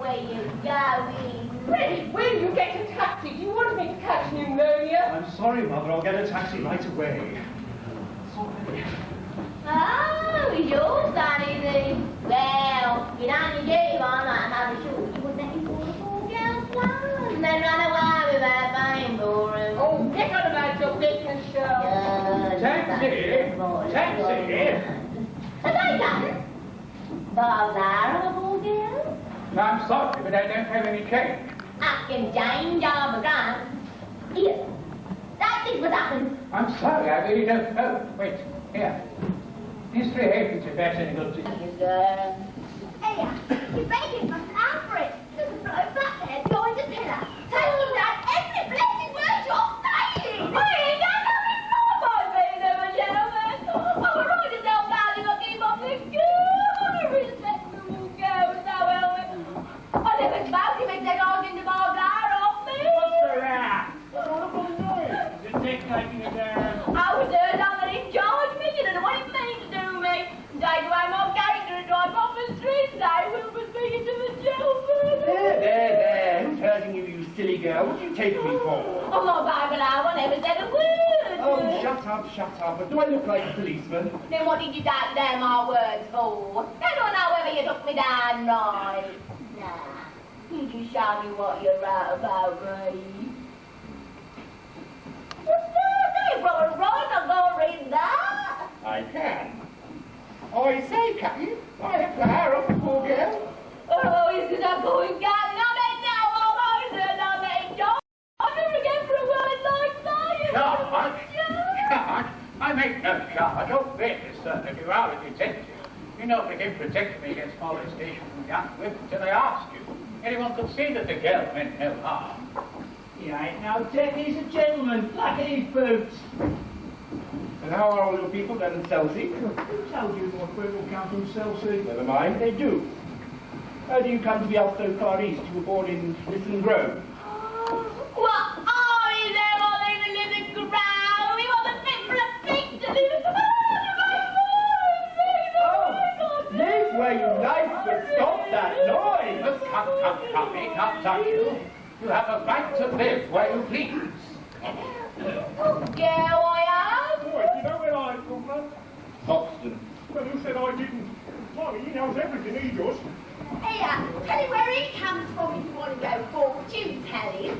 where you're going. Freddie, will you get a taxi? Do you want me to catch pneumonia? I'm sorry, Mother. I'll get a taxi right away. Sorry. Oh, it's your son, is it? Well, you only gave on that mother short. You would let me call the poor girl's one and then run away with that fame for him. Oh, get on about your business, Shirley. Taxi! Taxi! Have I done? Bazaar of a poor girl? I'm sorry, but I don't have any change. I can change all the ground. Here, that is what happens. I'm sorry, I really don't know. Wait, here. These 3 halfpence if that's any good to you. Yes, sir. Hey, you're begging for an for it. There's a bloke back there behind the pillar, taking down every blessed word you're saying. I ain't got nothing more by being of a gentleman. I'm a right to tell darling I keep off this girl. I'm a respectable girl, so help me. I never spoke him except asking to buy a flower off me. What's the rat? Horrible noise. Is it Dick taking it down? I was there somebody charged me, you don't know what it means to me. Take away my character and drive off the street, they will be speaking to the gentleman. There. Who's hurting you, you silly girl? What do you take me for? I'm not Bible, I never said a word. Oh, shut up. But do I look like a policeman? Then what did you take down my words for? I don't know whether you took me down right. Nah, you just show me what you're out about, me. What's that? You brought a right, I'll go read that. I can. I say, Captain, I have to hire off the poor girl. Oh, isn't that going, Captain? I meant now, I'm not letting go. I'm never again for a word like that. Charge? I make no charge. Oh, fairness, sir, if you are a detective, you know begin protecting me against molestation from young women till I ask you. Anyone could see that the girl meant no harm. He ain't no Dick, he's a gentleman. Look at his boots. And how are all your people down in Chelsea? Who told you my people come from Chelsea? Never mind, they do. How do you come to be Ulster Far East? You were born in Lisson Grove. What are you there while they live in the ground? We want the fit for a pig to live in the Live where you like, but stop that noise. But come, he can't touch you. You have a right to live where you please. Yeah, I am. Boy, do you know where I'm from, man? Hoxton. Well, who said I didn't? Blimey, he knows everything, he does. Here, tell him where he comes from if you want to go fortune telling.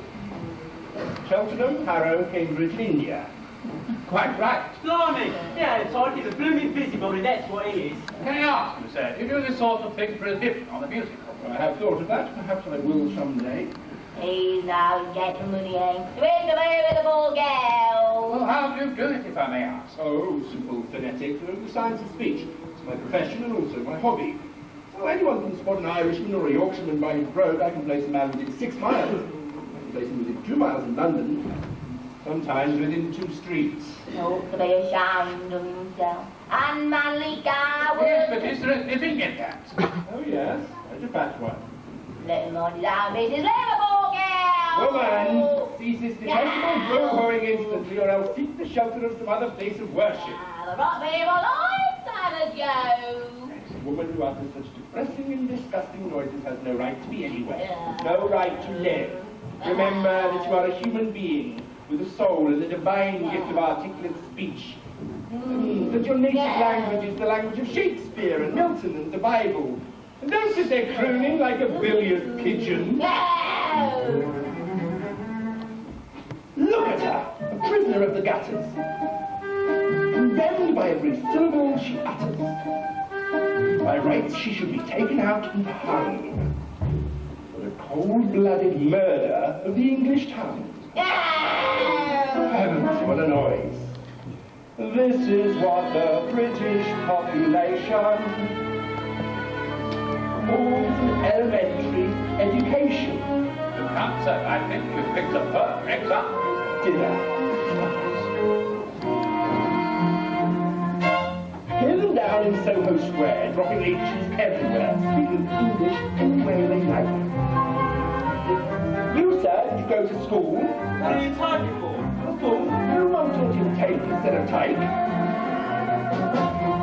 Cheltenham, Harrow, Cambridge, India. Quite right. Blimey! Yeah, it's like he's a blooming busybody, that's what he is. Can I ask you, sir, do you do this sort of thing for a living on the music hall? I have thought of that. Perhaps I will someday. He's no gentleman, he ain't. Swing away with the ball girl. Well, how do you do it, if I may ask? Oh, simple phonetic, the science of speech. It's my profession and also my hobby. So anyone can spot an Irishman or a Yorkshireman by his brogue. I can place a man within 6 miles. I can place him within 2 miles in London. Sometimes within 2 streets. Ought to be ashamed of himself. Unmanly coward. Yes, but is there a living in that? Oh, yes, such a fat one. Let him on his own business. Let the ball girl. Woman, cease this detestable bro-hoeing instantly, or else seek the shelter of some other place of worship. The right people like Santa Joe. A woman who utters such depressing and disgusting noises has no right to be anywhere. Yeah. No right to live. Remember that you are a human being with a soul and a divine gift of articulate speech. That your native language is the language of Shakespeare and Milton and the Bible. And don't sit there crooning like a billiard pigeon. No. Look at her, a prisoner of the gutters. Condemned by every syllable she utters. By rights she should be taken out and hung for the cold-blooded murder of the English tongue. Heavens, what a noise. This is what the British population calls an elementary education. Come, sir, I think you've picked a perfect example. Dinner. Here and down in Soho Square, dropping H's everywhere, speaking English any way they like. You, sir, did you go to school? What are you typing for? A fool? No one taught you to take instead of type.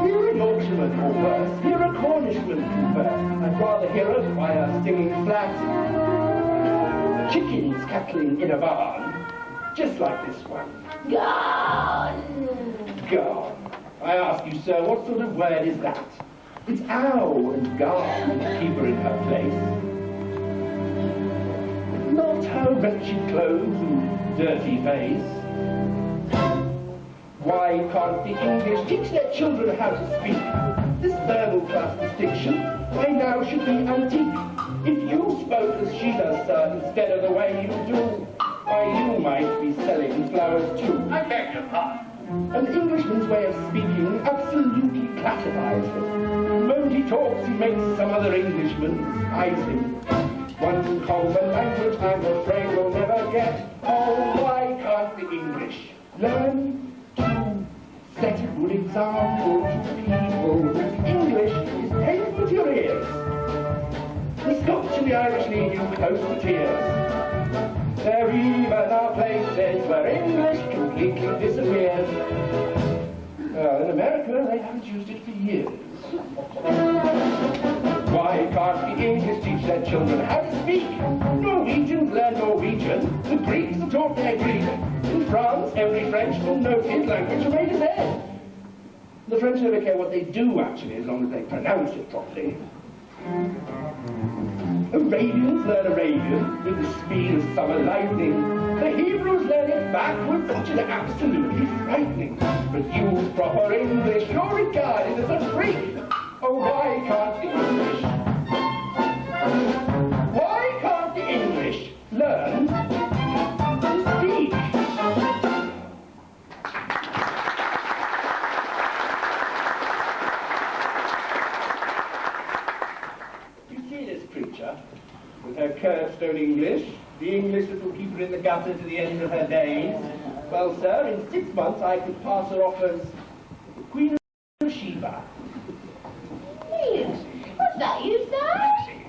You're a Yorkshireman or worse, hear a Cornishman converse. I'd rather hear a choir singing flat. Chickens cackling in a barn, just like this one. Gone. Gone. I ask you, sir, what sort of word is that? It's ow and gone that keep her in her place. Not her wretched clothes and dirty face. Why can't the English teach their children how to speak? This verbal class distinction by now should be antique. If you spoke as she does, sir, instead of the way you do, why, you might be selling flowers too. I beg your pardon. An Englishman's way of speaking absolutely classifies him. The moment he talks, he makes some other Englishman despise him. One common language I'm afraid we'll never get. Oh, why can't the English learn to set a good example to people? English is painful to your ears. The Scotch and the Irish leave you close to tears. There even are places where English completely disappears. In America, they haven't used it for years. Why can't the English teach their children how to speak? Norwegians learn Norwegian. The Greeks are taught their Greek. In France, every Frenchman knows his language from A to Z. The French never care what they do, actually, as long as they pronounce it properly. Arabians learn Arabian with the speed of summer lightning. The Hebrews learn it backwards, which is absolutely frightening. But use proper English, you're regarded as a freak. Oh, why can't the English learn to speak? With her curbstone English, the English that will keep her in the gutter to the end of her days. Well, sir, in 6 months I could pass her off as the Queen of Sheba. What's that you say?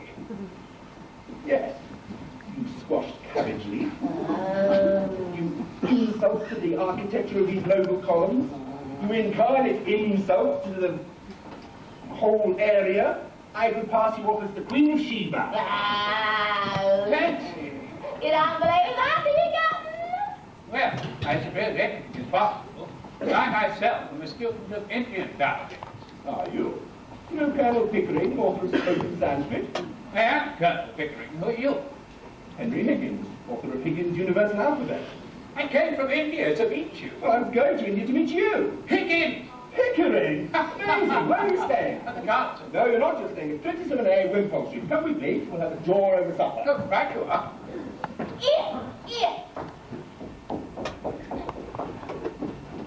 Yes, you squashed cabbage leaf. You insult to the architecture of these noble columns. You incarnate insult to the whole area. I could pass you off as the Queen of Sheba. Wow. Fancy. You don't believe that, do you, Captain? Well, I suppose anything is possible. But I myself am a student of Indian dialect. Are you? You know Colonel Pickering, author of Spoken Sanskrit? I am Colonel Pickering. Who are you? Henry Higgins, author of Higgins' Universal Alphabet. I came from India to meet you. Well, I was going to India to meet you. Higgins! Pickering! Amazing! Where are you staying? At the council. No, you're not just staying. It's 27A Wimpole Street. Come with me. We'll have a jaw over supper. Oh, right you are. Yeah.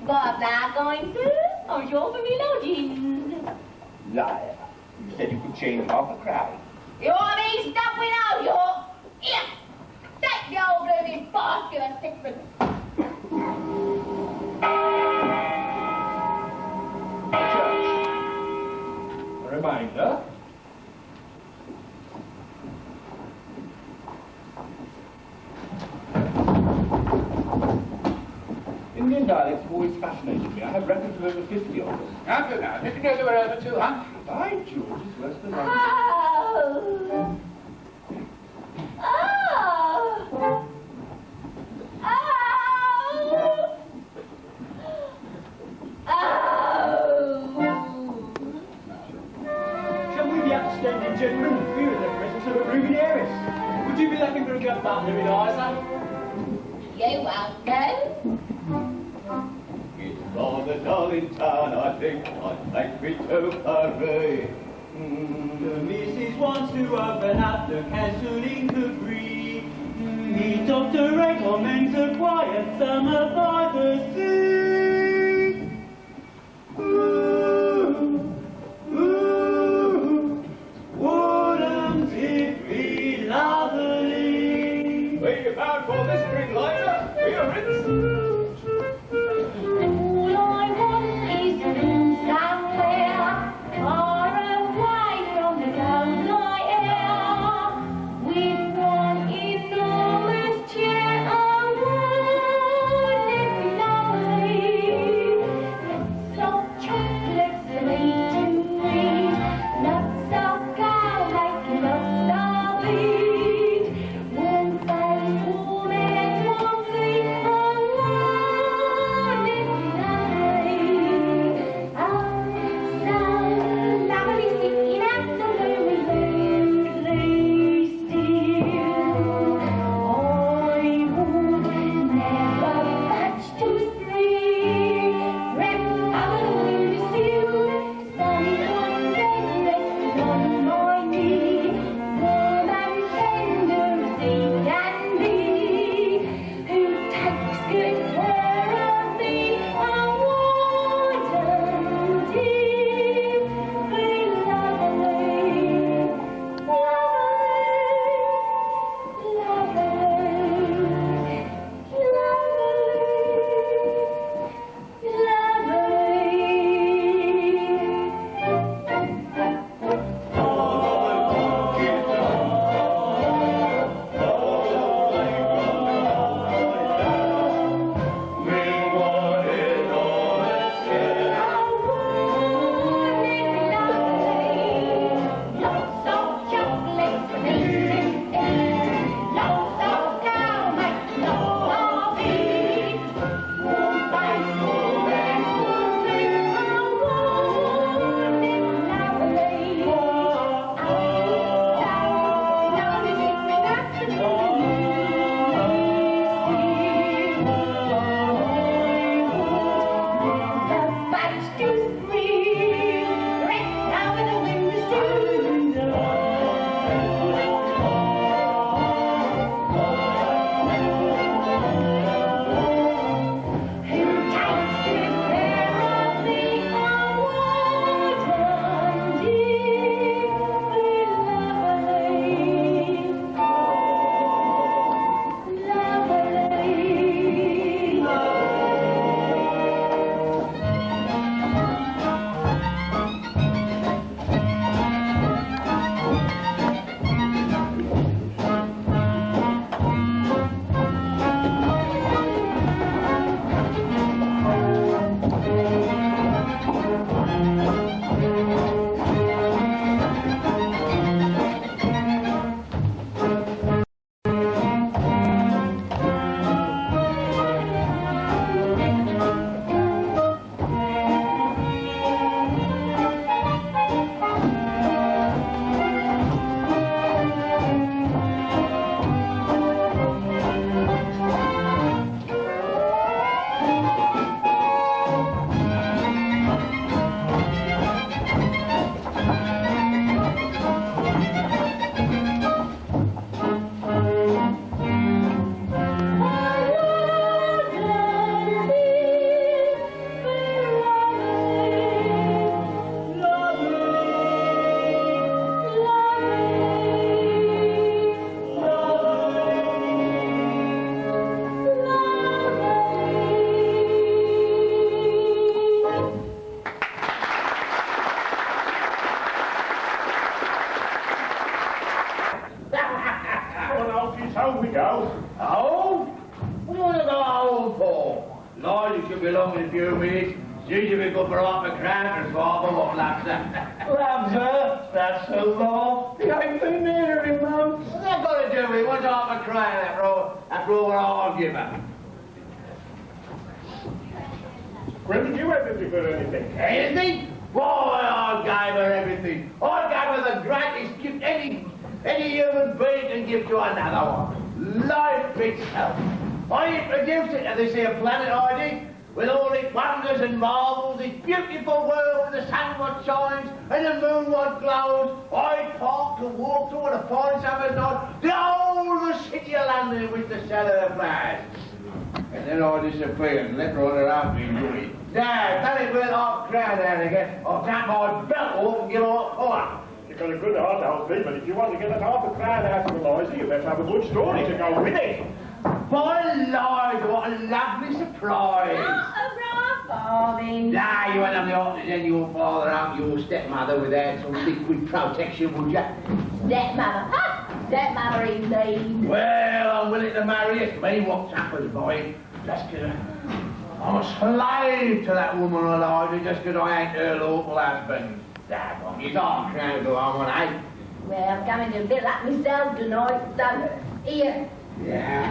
But not going to? Or you're for me lodgings? Liar. You said you could change half a crowd. You want me stuff without you? Here! Take the old blooming basket of sixpence. Church. A reminder. Indian dialects have always fascinated me. I have records of over 50 of them. After that, did you know there were over 200? By George, it's worse than I. Oh! Oh! Oh! Oh! Shall we be upstanding gentlemen in fear of the presence of a ruby heiress? Would you be looking for a good partner in Isa? You won't know. It's rather dull in town, I think. I'd like me to hurry. The missus wants to open up the cancelling the free. Meet Dr. Recommends a quiet summer by the sea. Ooh, ooh, wouldn't it be lovely? Where you bound for this spring, Liza? We are in. All I want is somewhere far away from the coastline air, with one enormous chair. Oh, wouldn't it be lovely? we go. Oh? What do you want to go home for? Lord, you should be long in a few minutes. It's usually good for half a crown or father, what laughs at? Loves her. That's so long. Behind the mirror, Mum. What's that got to do with it? What's half a crown after all what I'll give her? When did you ever give her anything? Anything? Boy, I gave her everything. I gave her the greatest gift any human being can give to another one. Life itself. I introduced it to this here planet ID with all its wonders and marvels, its beautiful world where the sun what shines and the moon what glows. I parked and walked through on a fine summer's night, the whole of the city of London with the sell of the flowers. And then I disappeared and left her on her own to enjoy it. Now, done it with half a crown down again. I'll take my belt off and give her a collar. You've got a good heart, old thing, but if you want to get that half a crown out of Eliza, you better have a good story to go with it. My Lord, what a lovely surprise. Not a right farthing. Nah, you won't have the heart to send your father out, your stepmother, without some liquid protection, would you? Stepmother. Ha! Stepmother indeed. Well, I'm willing to marry it. Me, what's happened, boy? Just 'cause I'm a slave to that woman Eliza, just 'cause I ain't her lawful husband. Damn, on you can't crown to go on, eh? Well, I'm coming to a bit like myself tonight, so here. Yeah.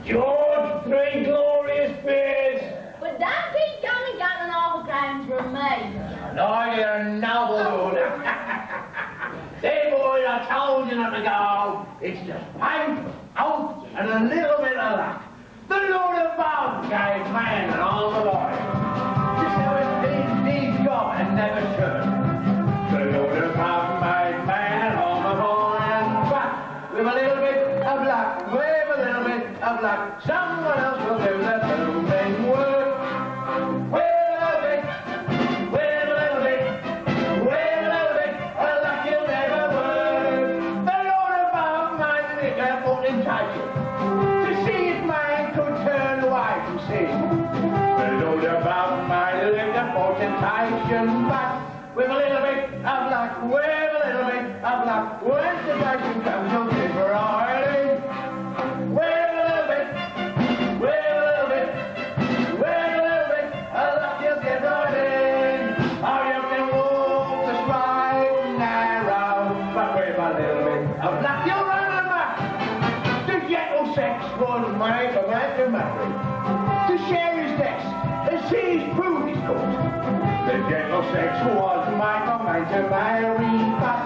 George, 3 glorious beers. But don't keep coming getting half a crown from me. No, you're a noble woman. There, boy, I told you not to go. It's just pain, oath, and a little bit of luck. The Lord above gave man an arm alive. Just how it did God and never should. The Lord above made man an arm alive. But with a little bit of luck, with a little bit of luck, someone else will do the blooming work. With a little bit, with a little bit, with a little bit of luck you'll never work. The Lord above made it a fortification to see if man could turn away from sin. The Lord above made it a fortification, but with a little bit of luck, with a little bit of luck, when temptation comes, you'll give her Ireland. With a little bit, with a little bit, with a little bit of luck, you'll get right in. Oh, you can walk the straight and narrow, but with a little bit of luck, you'll run the map. The gentle sex will make a man to marry, to share his death and see his prove his cause. The gentle sex was my man to marry, but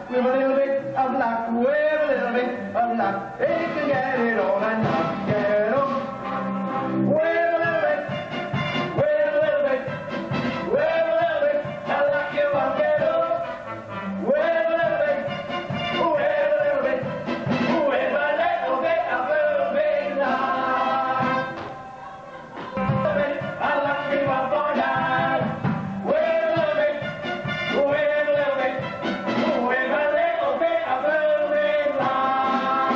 with a little bit of luck, with a little bit of luck, he can get it all and not get on. With a little bit, with a little bit, with a little bit of luck, you won't get on. With a little bit, with a little bit, with a little bit of moving luck. With a little bit of luck, you won't find out. With a little bit, with a little bit, with a little bit of moving luck.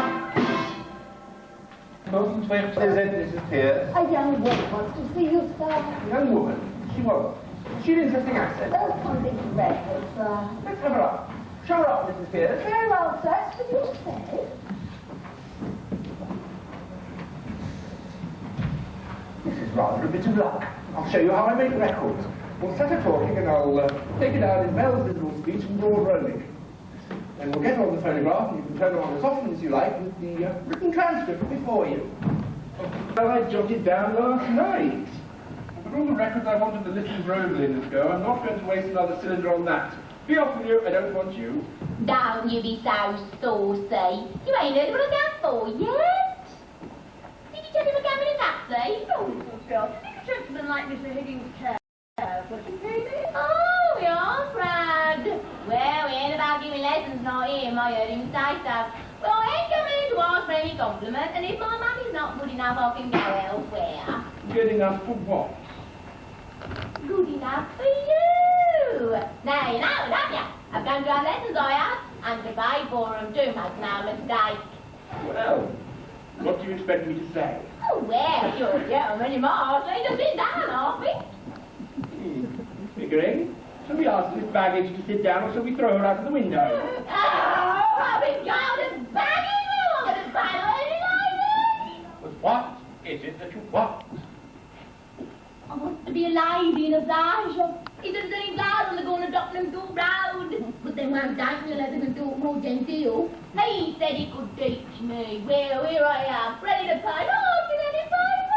Most Mrs. Pierce. A young woman wants to see you, sir. Young woman. She was. She had an interesting accent. Those convicts records, sir. Let's have her up. Show her up, Mrs. Pierce. Very well, sir. What do you say? This is rather a bit of luck. I'll show you how I make records. We'll set her talking and I'll take it out in Bell's little speech and broad rolling. Then we'll get her on the phonograph and you can turn her on as often as you like with the written transcript before you. Well, I jotted down last night. But all the records I wanted the little Roebling to go, I'm not going to waste another cylinder on that. Be off with you, I don't want you. Don't you be so saucy. You ain't heard what I got for yet. Did you tell him I came in a taxi? No, poor girl. Do you think a gentleman like Mr. Higgins cares what he paid me? Oh, you're proud. Well, we ain't about giving lessons, not him. I heard him say so. Well, I ain't coming in to ask for any compliment, and if my money's not good enough, I can go elsewhere. Good enough for what? Good enough for you. Now, you know, don't you? I've come to have lessons, I have, and to pay for them too, make no mistake. Well, what do you expect me to say? Oh, well, you're a gentleman, you might ask me to sit down, aren't we? Figuring. Shall we ask this baggage to sit down or shall we throw her out of the window? Oh, I've been child as bad Elijah. He said that he's out on the going to Tottenham Court Road. But then one time he'll have to do it more genteel. He said he could teach me. Well, here I am, ready to pay. Oh, can any favour?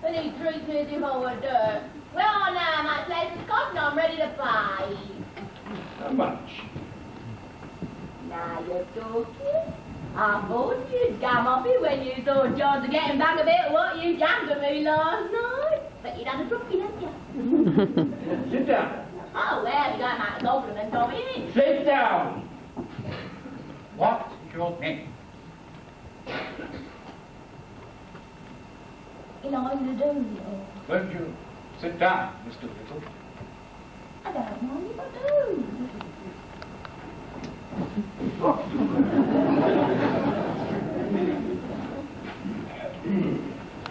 And he treats me as if I were dirt. Well, now, my lessons cost and I'm ready to pay. How much? Now you're talking. I thought you'd come off it when you saw John's getting back about what you done to me last night. But you done a drop in, haven't you? Sit down. Oh, well, you don't make a compliment of it. Sit down. What is your name? Eliza Dooley. Won't you sit down, Mr. Little? I don't mind if I do.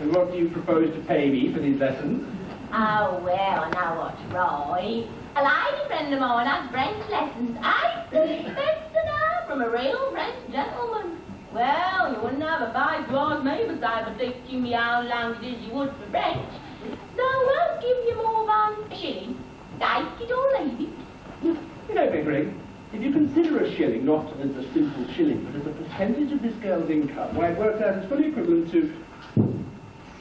And what do you propose to pay me for these lessons? Oh, well, I know what's right. A lady friend of mine has French lessons, 8 cents an hour from a real French gentleman. Well, you wouldn't have a bite to ask me besides for teaching me how languages you would for French. So I won't give you more than a shilling. Take it or leave it. You know, Pickering, if you consider a shilling not as a simple shilling, but as a percentage of this girl's income, why it works out as fully equivalent to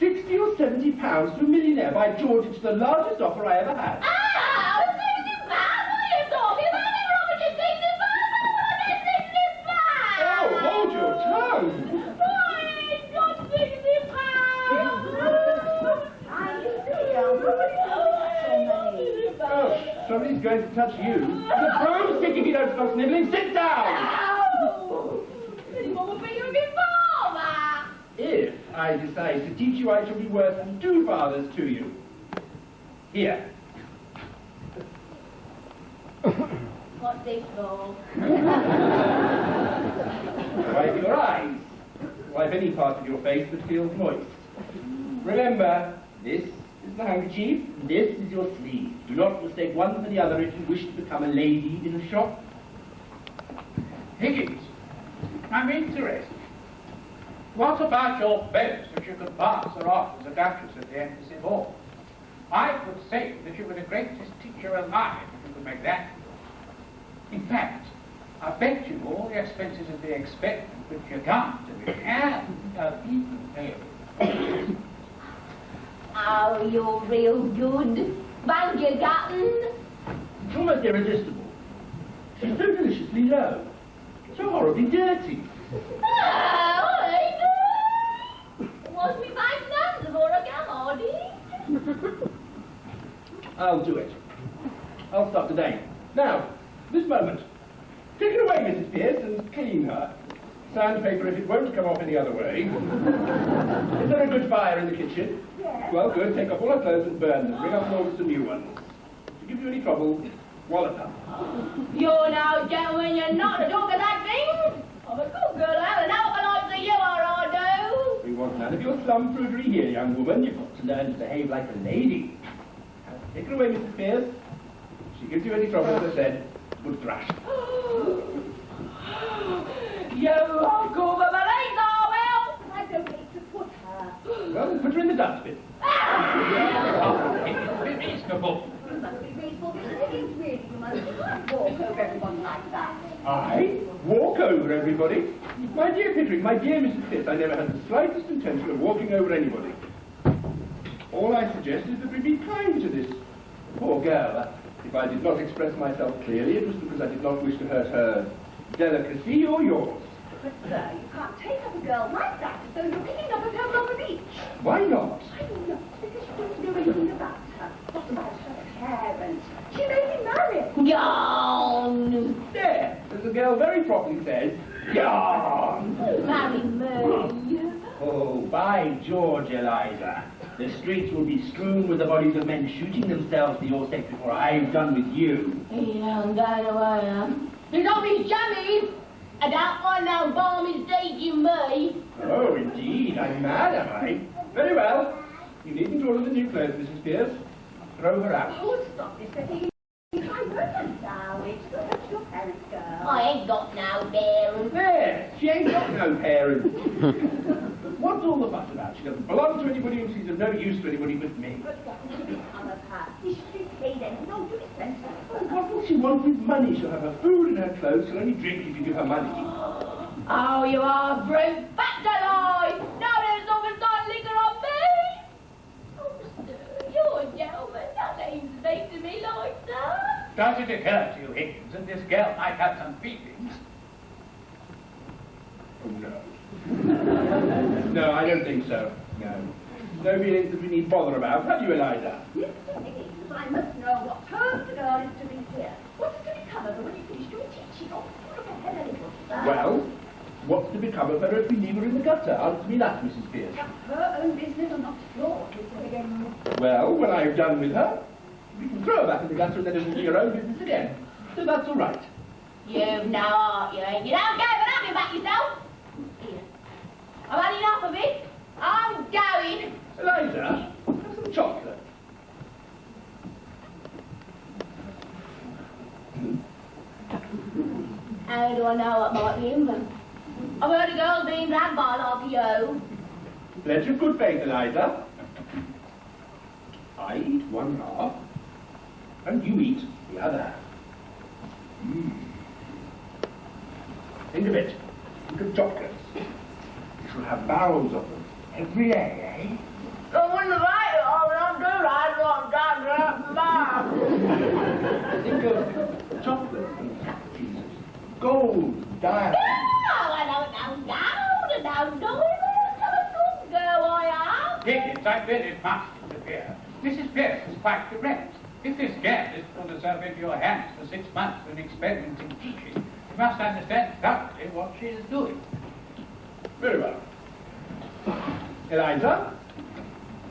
60 or 70 pounds to a millionaire. By George, it's the largest offer I ever had. Ah, 65? What are you talking about? I never offered you 65. I wanted 65. Oh, hold your tongue. I ain't got 65. Oh, somebody's going to touch you. The broomstick if you don't stop snivelling. Sit down. What were you before, Ma? If I decide to teach you, I shall be worth 2 fathers to you. Here. What's this for? Wipe your eyes. Wipe any part of your face that feels moist. Remember, this is the handkerchief, and this is your sleeve. Do not mistake one for the other if you wish to become a lady in a shop. Higgins, I'm interested. What about your boast that you could pass her off as a duchess at the embassy ball? I could say that you were the greatest teacher alive if you could make that. In fact, I bet you all the expenses of the expectant which you come to be and even pay. Oh, you're real good. Thank you, Captain. It's almost irresistible. She's so deliciously low. So horribly dirty. Oh, I do. Wash me 5 nuns before I come, Audie. I'll do it. I'll start today. Now, this moment. Take it away, Mrs. Pierce, and clean her. Sandpaper if it won't come off any other way. Is there a good fire in the kitchen? Yes. Well, good. Take off all her clothes and burn them. Bring up and order some new ones. If it gives you any trouble, wallop her. You're no gentleman, you're not to talk of that thing. I'm a good girl, I don't know what I see you are, I do. We want none of your slum-prudery here, young woman. You've got to learn to behave like a lady. Now, take her away, Mrs. Pierce. If she gives you any trouble, as I said, good thrash. You won't go for police, I will. I don't need to put her. Well, then put her in the dustbin. It's reasonable. You must be reasonable, Mr. Higgins, really. You must walk over everyone like that. I walk over everybody? My dear Pickering, my dear Mrs. Pierce, I never had the slightest intention of walking over anybody. All I suggest is that we be kind to this poor girl. If I did not express myself clearly, it was because I did not wish to hurt her delicacy or yours. But, sir, you can't take up a girl like that as though you're picking up a pebble on the beach. Why not? I don't know, because you don't know anything about her. Not about her parents. She may be married. Yawn. There, as the girl very properly says, yawn. Marry me. Oh, by George, Eliza. The streets will be strewn with the bodies of men shooting themselves for your sake before I've done with you. Yeah, I'm going away. There's all these jammies. I don't want no bomb mistaking me. Oh, indeed. I'm mad, am I? Very well. You needn't order the new clothes, Mrs. Pierce. Throw her out. Oh, stop, Mr. Higgins. I wouldn't now. It's not your parents, girl. I ain't got no parents. There. She ain't got no parents. What's all the fuss about? She doesn't belong to anybody and she's of no use to anybody but me. But what will become of her? Is she paid then? No, you expensive. What will she want with money? She'll have her food and her clothes. She'll only drink if you give her money. Oh, you are a brute. Back to life. Now there's always not liquor on me. Oh, sir, you're a gentleman. Nothing to speak to me like that. Does it occur to you, Higgins, that this girl might have some feelings? Oh, no. No, I don't think so. No. No feelings that we need bother about. Have you, Eliza? Mr. Higgins, I must know what time the girl is to be here. What's to become of her when you finish your teaching? Oh, look ahead a little, sir. Well, what's to become of her if we leave her in the gutter? Answer me that, Mrs. Pierce. Her own business and not yours, Mr. Higgins. Well, when I've done with her, we can throw her back in the gutter and then it'll be your own business again. So that's all right. You've no heart, you ain't. You don't go and have your back yourself. Here. I've had enough of it. I'm going. Eliza, have some chocolate. How do I know what might be in them? I've heard a girl being dragged by like you. Pledge of good faith, Eliza. I eat one half, and you eat the other half. Think of it. Think of chocolates. You shall have barrels of them every day, eh? I wouldn't write it, I would not do that, Think of chocolates and packages of gold, diamonds. I don't know. I'm a good girl, I am. Higgins, I really must interfere. Mrs. Pierce is quite correct. If this girl is to put herself into your hands for 6 months for an experiment in teaching, you must understand thoroughly what she is doing. Very well. Eliza,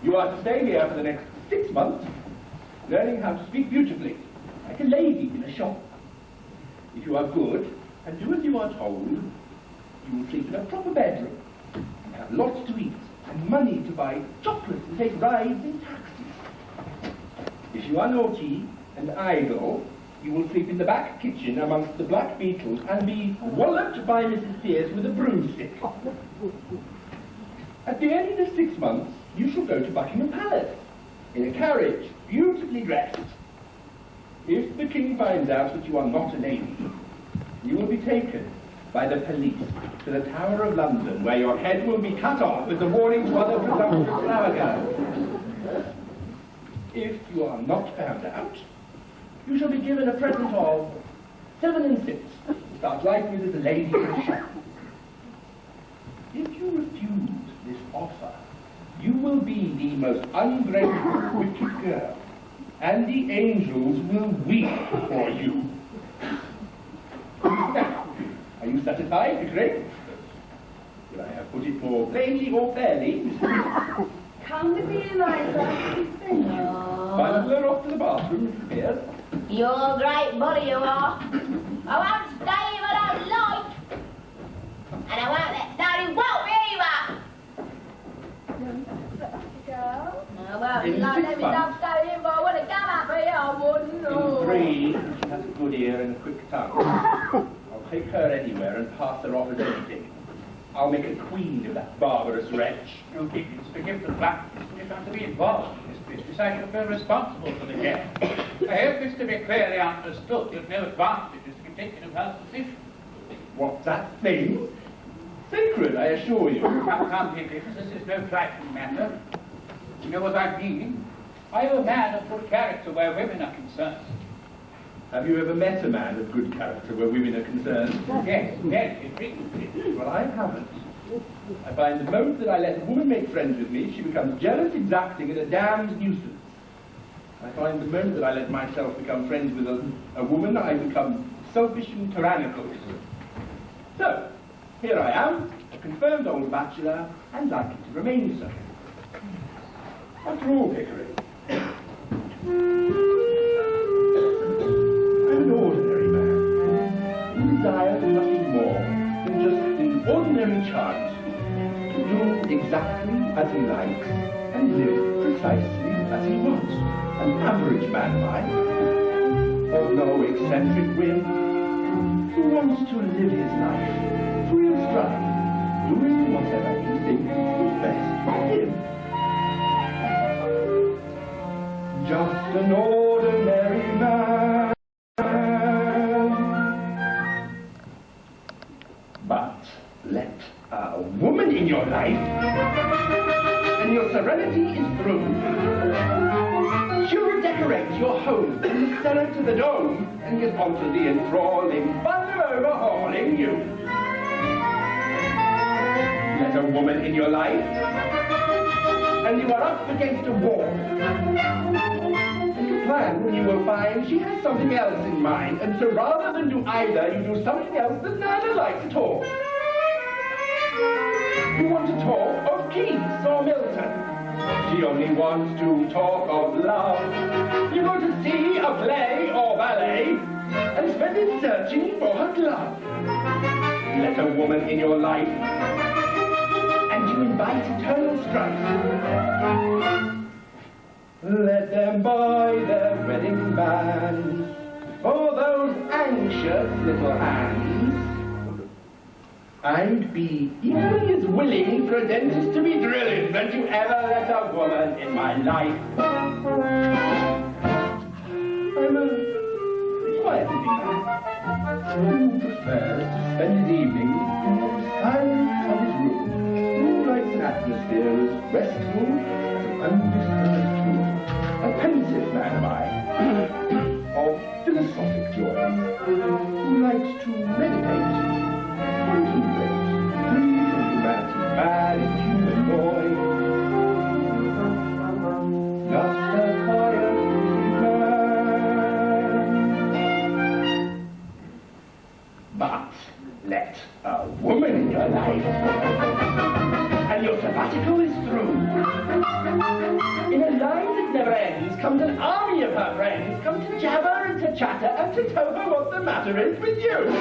you are to stay here for the next 6 months, learning how to speak beautifully, like a lady in a shop. If you are good and do as you are told, you will sleep in a proper bedroom and have lots to eat and money to buy chocolates and take rides in taxis. If you are naughty and idle, you will sleep in the back kitchen amongst the black beetles and be walloped by Mrs. Pierce with a broomstick. At the end of the 6 months, you shall go to Buckingham Palace in a carriage, beautifully dressed. If the king finds out that you are not a lady, you will be taken by the police to the Tower of London, where your head will be cut off as a warning to other presumptuous flower girls. If you are not found out, you shall be given a present of 7 6 to start life with as a lady in a shop. If you refuse this offer, you will be the most ungrateful, wicked girl, and the angels will weep for you. Now, are you satisfied, Grace? Should I have put it more plainly or fairly? Come with me, Eliza. Bundle her off to the bathroom, Mrs. Pierce. You're a great body, you are. I won't stay if I don't like. And I won't let Daddy walk me either. Girl. I won't In like 6 let me months. stop staying if I would have come up here, I wouldn't. In 3, she has a good ear and a quick tongue. I'll take her anywhere and pass her off as anything. I'll make a queen of that barbarous wretch. You Higgins, forgive the bluntness, but if I'm to be involved in this business, I shall feel responsible for the girl. I hope this to be clearly understood that no advantage is to be taken of her position. What's that thing? Sacred, I assure you. Come, Higgins, this is no trifling matter. You know what I mean? I am a man of good character where women are concerned. Have you ever met a man of good character where women are concerned? Yes, very frequently. Well, I haven't. I find the moment that I let a woman make friends with me, she becomes jealous, exacting, and a damned nuisance. I find the moment that I let myself become friends with a woman, I become selfish and tyrannical. So, here I am, a confirmed old bachelor, and likely to remain so. After all, Pickering, I'm an ordinary man who desires nothing more than just the ordinary chance to do exactly as he likes and live precisely as he wants. An average man am I, of no eccentric whim, who wants to live his life free of strife doing whatever he thinks is best for him. Just an ordinary man. But let a woman in your life, and your serenity is through. She'll decorate your home from the cellar to the dome and get onto the enthralling fun of overhauling you. Let a woman in your life, and you are up against a wall. Make a plan, and you will find she has something else in mind, and so rather than do either, you do something else that neither likes at all. You want to talk of Keats or Milton. She only wants to talk of love. You go to see a play or ballet and spend it searching for her glove. Let a woman in your life and you invite eternal strife. Let them buy their wedding bands for those anxious little hands. I'd be equally as willing for a dentist to be drilling than to ever let a woman in my life. I'm a quiet living man who prefers to spend his evenings in the silence of his room, who likes an atmosphere as restful as an undisturbed tomb. A pensive man am I, of philosophic joys, who likes to meditate, contemplate, breathe from humanity bad in human boy. Just a quiet man. But let a woman in your life, and your sabbatical is through. In a line that never ends comes an army of her friends, come to jabber and to chatter and to tell her what the matter is with you.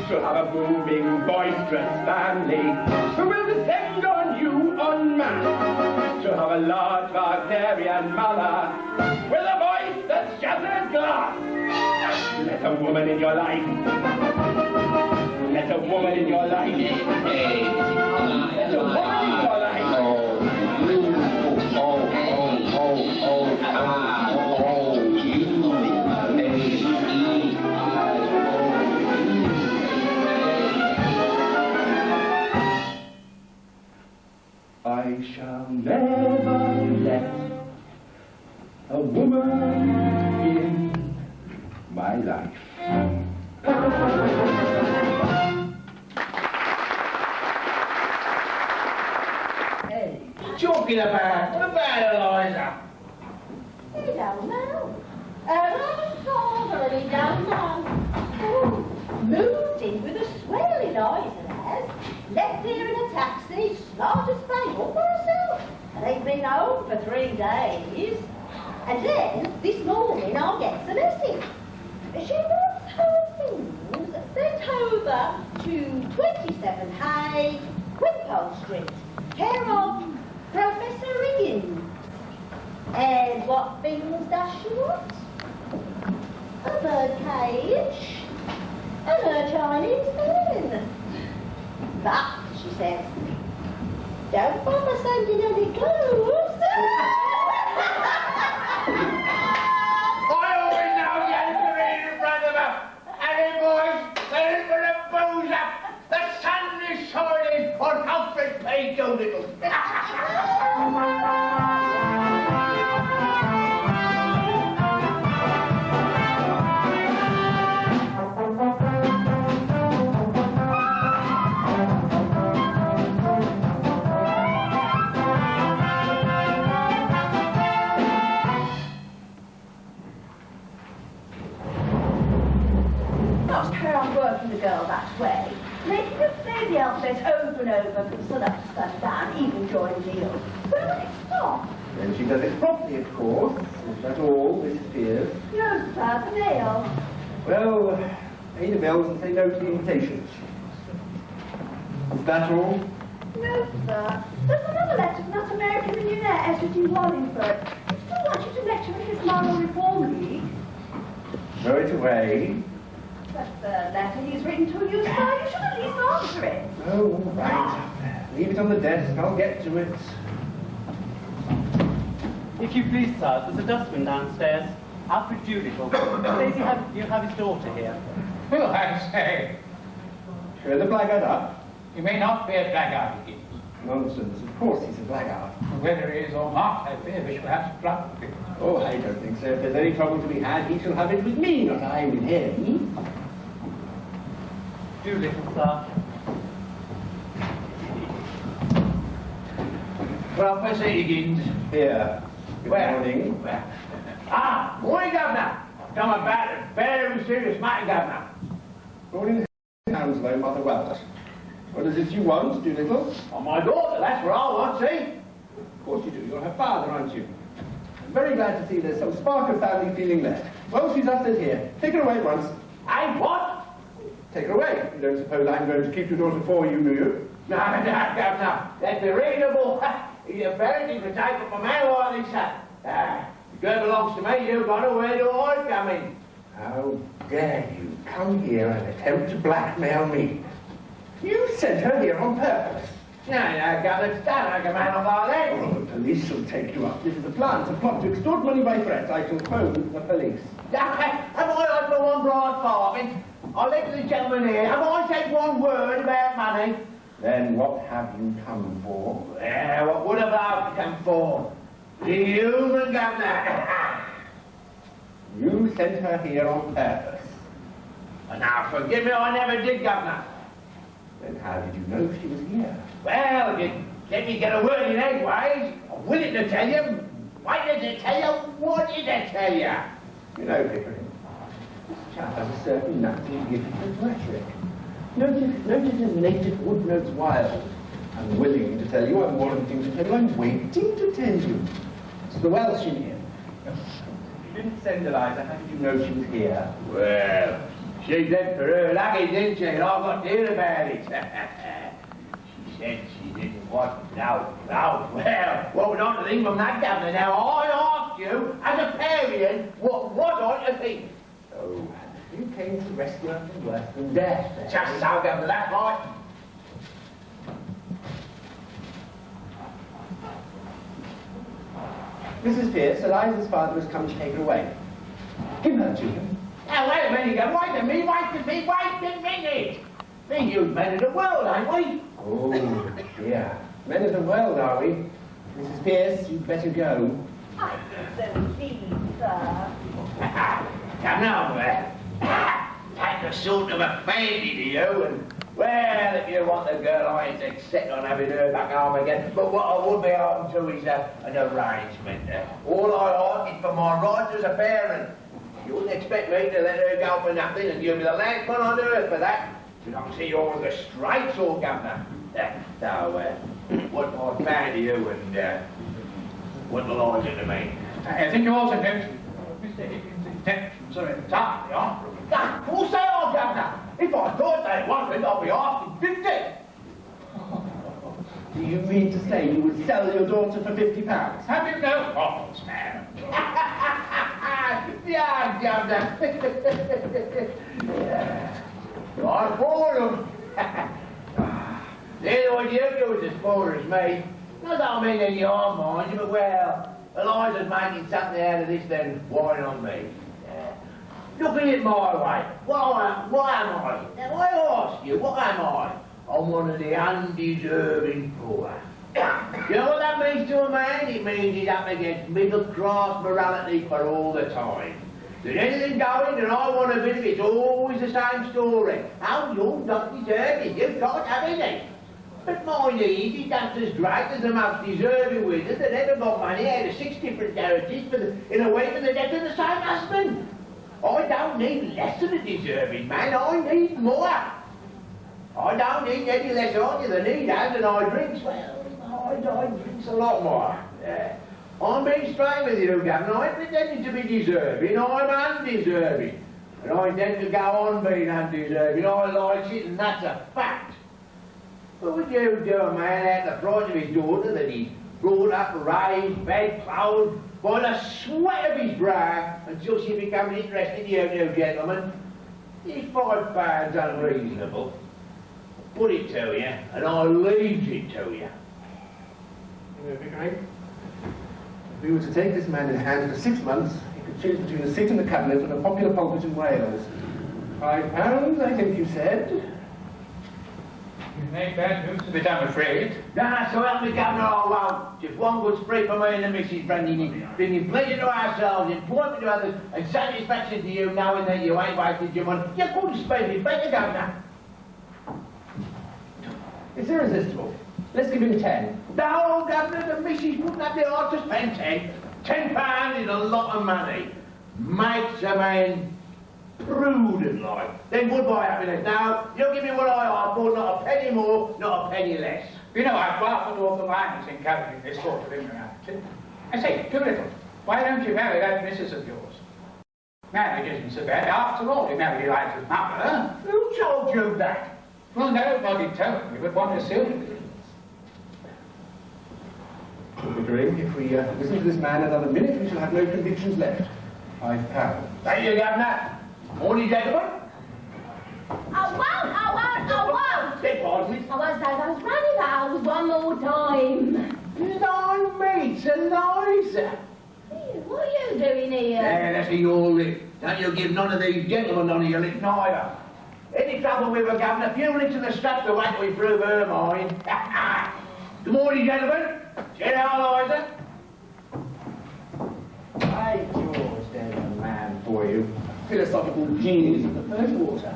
She'll have a booming, boisterous family who will descend on you en masse. She'll have a large Wagnerian mother with a voice that shatters glass. Let a woman in your life. Let a woman in your life. Let a woman in your life. I shall never let a woman in my life. Hey, talking about Eliza. He don't know. Her father, he don't know. Oh, moved in with a swell Eliza has. Left here in a taxi, smart as paint all for herself. And ain't been home for 3 days. And then, this morning, I get a message. She wants her things sent over to 27 Hay, Wimpole Street, care of Professor Higgins. And what things does she want? A bird cage and a Chinese man. But, she says, don't bother sending any clues. I always know the Anthony in front of her. And then, boys, they're in for a booze up. The sun is shining on Alfred P. Doolittle. Not her on working the girl that way. Making her play the alphabet over and over from sun up to sundown, even during meals. Where would it stop? Then she does it properly, of course. Is that all, Mrs. Spears? No, sir, the nail. Well, pay the bills and say no to the invitations. Is that all? No, sir. There's another letter from that American millionaire, S.G. Wallingford. He still wants you to lecture at his Moral Reform League. Throw it away. That third letter he's written to you, sir. You should at least ask answer it. Oh, all right. Leave it on the desk. I'll get to it. If you please, sir, there's a dustman downstairs. Alfred Doolittle. Says you have his daughter here. Well, I say, Sure, the blackguard up. you may not be a blackguard, Higgins. Nonsense. Of course he's a blackguard. Whether he is or not, I fear we shall have to pluck with him. Oh, I don't think so. If there's any trouble to be had, he shall have it with me, not I with him. Doolittle, sir. Professor Higgins. Here. Good morning. Morning, Governor. Come about a very serious matter, Governor. Morning, Hounslow, Mother Welch. What is it you want, Doolittle? Oh, my daughter, that's what I want, see? Of course you do. You're her father, aren't you? I'm very glad to see there's some spark of family feeling left. Well, she's ushered here. Take her away at once. Hey, what? Take her away. You don't suppose I'm going to keep your daughter for you, do you? No, Governor. That's reasonable. He's a parenting to take up a man like this. The girl belongs to me. You've got to where do I come in? How dare you come here and attempt to blackmail me? You sent her here on purpose. No, Governor, stand like a man like that. Oh, the police shall take you up. This is a plot to extort money by threats. I shall phone the police. Have I had for one bright farming? I'll let the gentleman here. Have I said one word about money? Then what have you come for? Well, what would have I come for? The human, Governor. You sent her here on purpose. Now, forgive me, I never did, Governor. Then how did you know she was here? Well, if you let me get a word in edgeways, I'm willing to tell you. Why did I tell you? What did I tell you? You know, Pickering, this chap has a certain natural gift of rhetoric. Notice his native woodnotes wild. I'm willing to tell you, I'm wanting to tell you, I'm waiting to tell you. It's the Welsh in here. You didn't send Eliza, how did you know she was here? Well, she did for her luggage, didn't she? And I got to hear about it. She said she didn't want no. Well, what on to think from that, Governor? Now, I asked you, as a parent, what was I to think? Oh, you came to rescue her from worse than death. Just so, Governor, that's right. Mrs. Pierce, Eliza's father has come to take her away. Give her to him. Now, wait a minute, Governor. Wait a minute. We use men of the world, ain't we? Oh, dear. Men of the world, are we? Mrs. Pierce, you'd better go. I think so indeed, sir. Come now, take a sort of a fancy to you, and, well, if you want the girl, I ain't set on having her back home again. But what I would be open to is an arrangement. All I ask is for my rights as a parent. You wouldn't expect me to let her go for nothing, and you'll be the last one on earth for that. You don't see all the straight sort, Governor. So, what I found to you, and what the Lord's to me. I think you also know Mr. Higgins' intentions are entirely honourable. Of course they are, Governor. If I thought they wasn't, I'd be asking 50. Do you mean to say you would sell your daughter for £50? Have you no morals, man? Yeah, Governor. I'm for them. The only you do is as poor as me. Not that I mean any harm, mind you, but well, Eliza's making something out of this, then why not me? Look at it my way. Why am I? Now I ask you, what am I? I'm one of the undeserving poor. You know what that means to a man? It means he's up against middle-class morality for all the time. There's anything going and I want a bit of it, it's always the same story. How you don't deserve it, you can't have any. But my need is just as great as the most deserving widow that ever got money out of 6 different charities in a week for the death of the same husband. I don't need less than a deserving man, I need more. I don't need any less on you than he does, and I drinks, well, I drinks a lot more. I'm being straight with you, Governor. I ain't pretending to be deserving, I'm undeserving. And I intend to go on being undeserving. I like it, and that's a fact. What would you do a man out the fright of his daughter that he brought up, raised, fed, clothed, by the sweat of his brow until she becomes interested in you, new gentleman? Is £5 unreasonable? put it to you, and I leaves it to you. Pickering, if we were to take this man in hand for 6 months, he could choose between a seat in the cabinet and a popular pulpit in Wales. £5, I think you said. You make bad news of it, I'm afraid. Nah, so help me, Governor, I won't. Just one good spree for me and the missus, bringing pleasure to ourselves, employment to others, and satisfaction to you, knowing that you ain't wasted your money. You couldn't spend it better, Governor. It's irresistible. Let's give him 10. No, Governor, the missus wouldn't have the heart to spend 10. £10 is a lot of money. Makes a man prudent like. Then goodbye happiness. Now, you give me what I ask for, not a penny more, not a penny less. You know, I've far put off the line in encouraging this sort of immorality. I say, Doolittle, why don't you marry that missus of yours? Marriage isn't so bad. After all, you married Eliza's mother. Who told you that? Well, nobody told me, but one is Sylvia. Pickering, if we listen to this man another minute, we shall have no convictions left. £5. Thank you, Governor. Morning, gentlemen. I won't! Step on, I won't say those bloody vows one more time. Blimey, it's Eliza. What are you doing here? Yeah, that's your lip. Don't you give none of these gentlemen none of your lip neither. Any trouble with her, Governor? Few licks in the strap to whack me through her mind. Good morning, gentlemen. Cheerio, Eliza. By George, there's a man for you. Philosophical genius of the first water.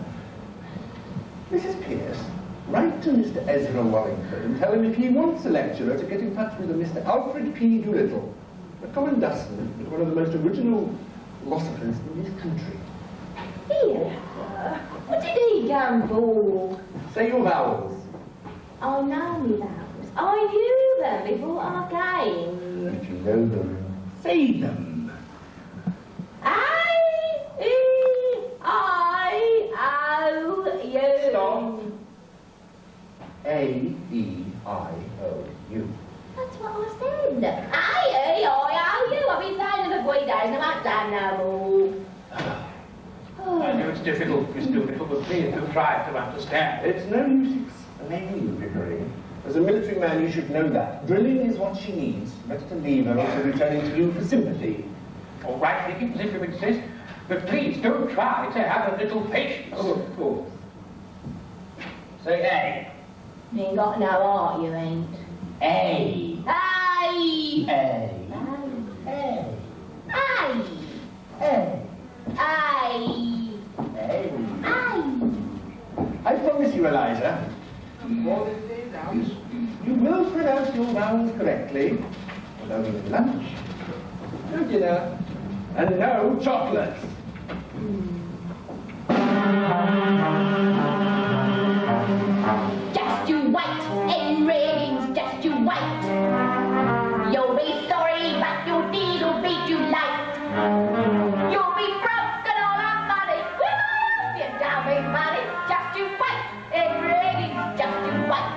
Mrs. Pierce, write to Mr. Ezra Wallingford and tell him if he wants a lecturer to get in touch with a Mr. Alfred P. Doolittle, a common dustman, but one of the most original philosophers in this country. Here, what did he come for? Say your vowels. I know me vowels. I knew them before I came. If you know them, say them. A-E-I-O-U. Stop. A-E-I-O-U. That's what I said. A-E-I-O-U. I've been saying it for 3 days and I haven't done no more. I know it's difficult, Miss Doolittle, but please do try to understand. It's no use explaining you, Pickering. As a military man, you should know that. Drilling is what she needs. Better to leave her or to returning to you for sympathy. All right, Higgins, if you insist, but please do try to have a little patience. Oh, of course. Say A. You ain't got no heart, you ain't. A. Aye! A. Aye! A. Aye! A. Aye! Aye! I promise you, Eliza, you will pronounce your vowels correctly, although we have lunch, no dinner, and no chocolates. Just you wait, in ratings, just you wait. You'll be sorry, but your deed will be too late. You'll be broke and all our money. We might help you, dummy money. Just you wait, in ratings, just you wait.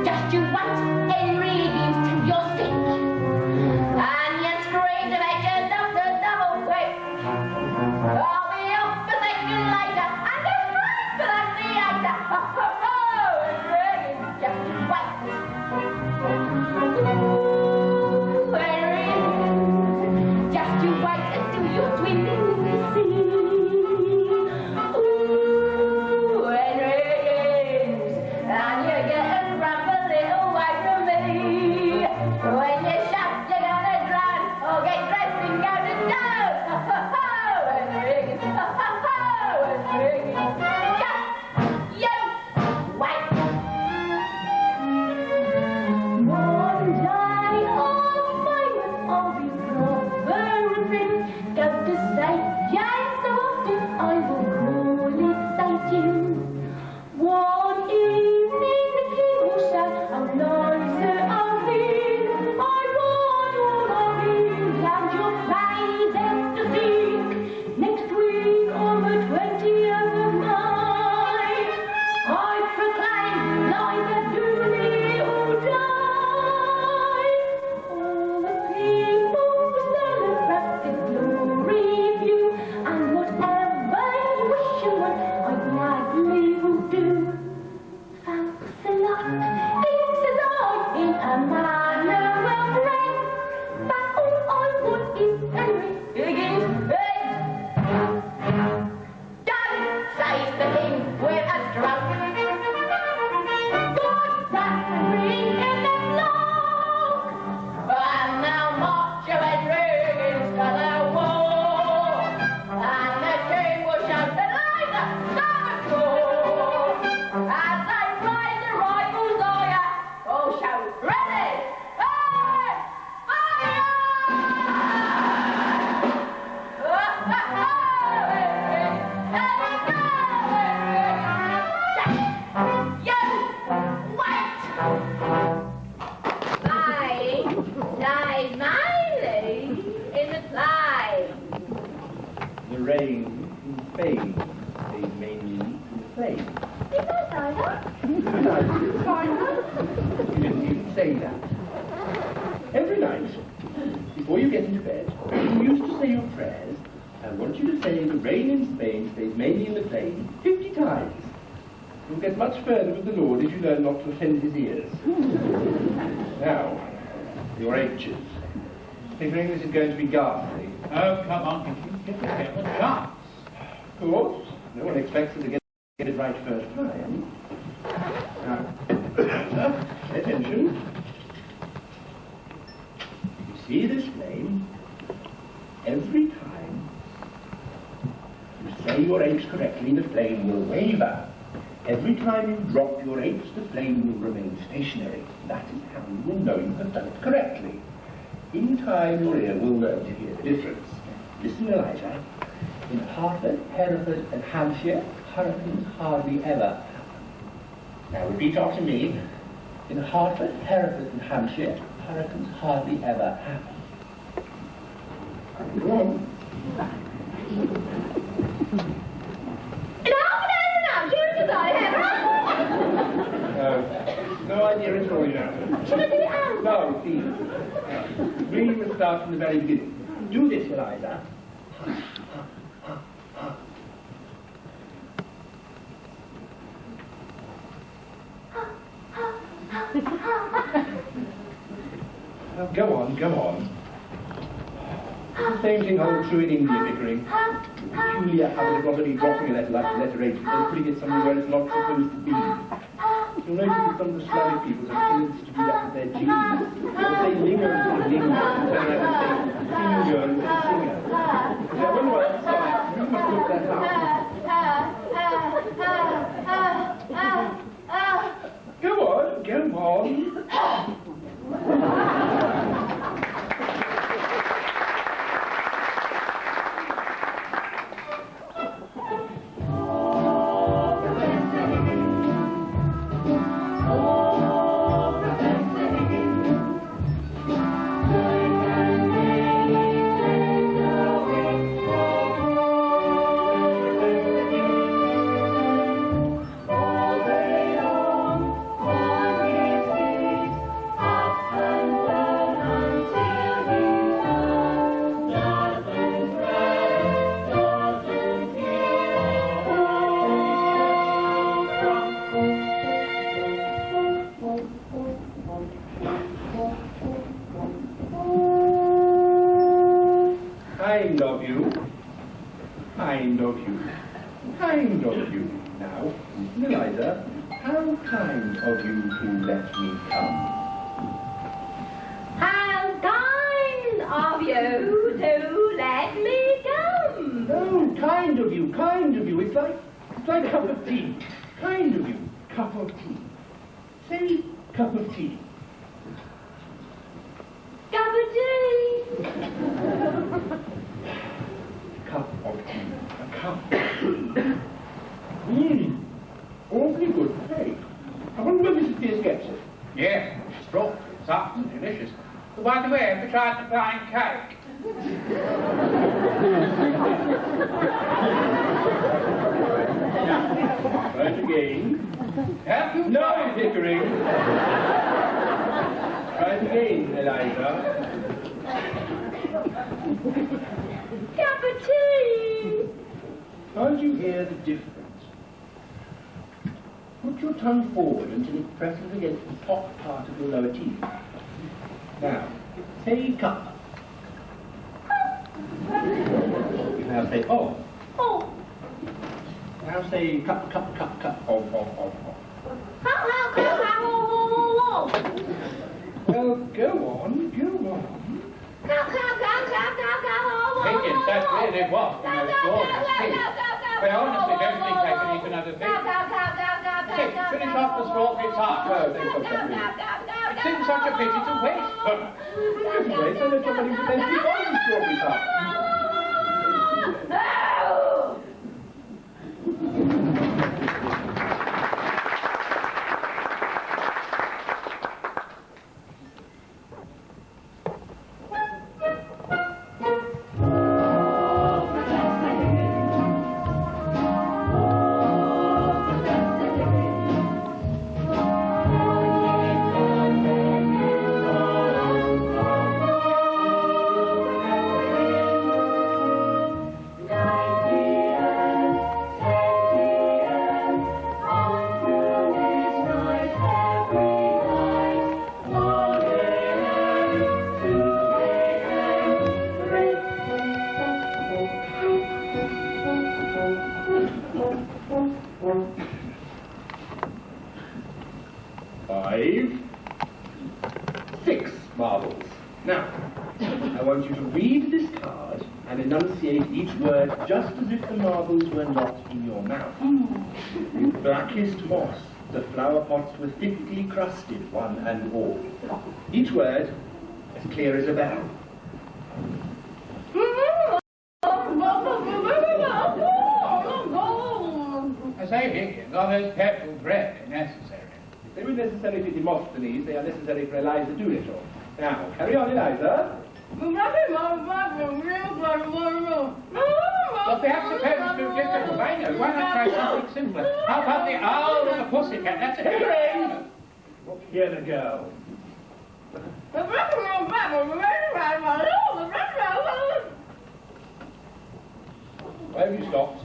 Just you wait, in ratings, till you're sick. And you scream to make your doctor double quick. I'll be off a second later, and go straight for the theatre. the rain in Spain stays mainly in the plain. Did I say that? You didn't even say that. Every night, before you get into bed, you used to say your prayers. I want you to say the rain in Spain stays mainly in the plain 50 times. You'll get much further with the Lord if you learn not to offend his ears. Now, your H's. Figuring this is going to be ghastly. Oh, come on, give the girl a chance. Of course, no one expects her to get it right first time. Now, attention. You see this flame? Every time you say your H's correctly, the flame will waver. Every time you drop your H's, the flame will remain stationary. That is how you will know you have done it correctly. In time, your ear will learn to hear the difference. Listen, Elijah. In Hertford, Hereford, and Hampshire, hurricanes hardly ever happen. Now repeat after me. In Hertford, Hereford, and Hampshire, hurricanes hardly ever happen. Go on. No idea at all, you know. Should I do it out? No, please. Really must start from the very beginning. Do this, Eliza. Now, go on, go on. The same thing holds true in India, Pickering. The peculiar habit of not only dropping a letter like the letter H, but putting it somewhere where it's not supposed to be. You'll notice that some of the Slavic peoples have tendency to do that with their G's. They'll say linger and say linger, and turn around and say finger and say singer. Now, when we're outside, you must look that up. Go on, go on. Kind of you. Kind of you. Kind of you. Now, Eliza, how kind of you to let me come. How kind of you to let me come. No, kind of you, kind of you. It's like a cup of tea. Kind of you, cup of tea. Say, cup of tea. Cup of tea. Cup of tea. A cup. Awfully good cake. I wonder where Mrs. Pierce gets it. Yeah, it's brought. It's absolutely delicious. But by the way, have you tried the flying cake? Try it again. Have you? No, Pickering. Try it again, Eliza. Cup of tea. Can't you hear the difference? Put your tongue forward until it presses against the top part of your lower teeth. Now, say cup. You now say oh. Oh. Now say cup, cup, cup, cup. Oh. How, oh. Well, go on. Take it, that really was the most gorgeous tea. But I honestly don't think I can eat another thing. Quick, finish off the strawberry tart. No, thanks for that. It seems such a pity to waste them. Anyway, so there's somebody who's meant to be buying strawberry tart. 5, 6 marbles. Now, I want you to read this card and enunciate each word just as if the marbles were not in your mouth. With blackest moss, the flower pots were thickly crusted, one and all. Each word as clear as a bell. I say, Higgins, are those pepper bread necessary? If they were necessary to Demosthenes, they are necessary for Eliza Doolittle. Now, carry on, Eliza. But perhaps the pepper's too difficult, I know. Why not try something simpler? How about the owl and the pussycat? That's a Higgins! Hear the girl. Why have you stopped?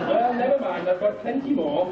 Well, never mind, I've got plenty more.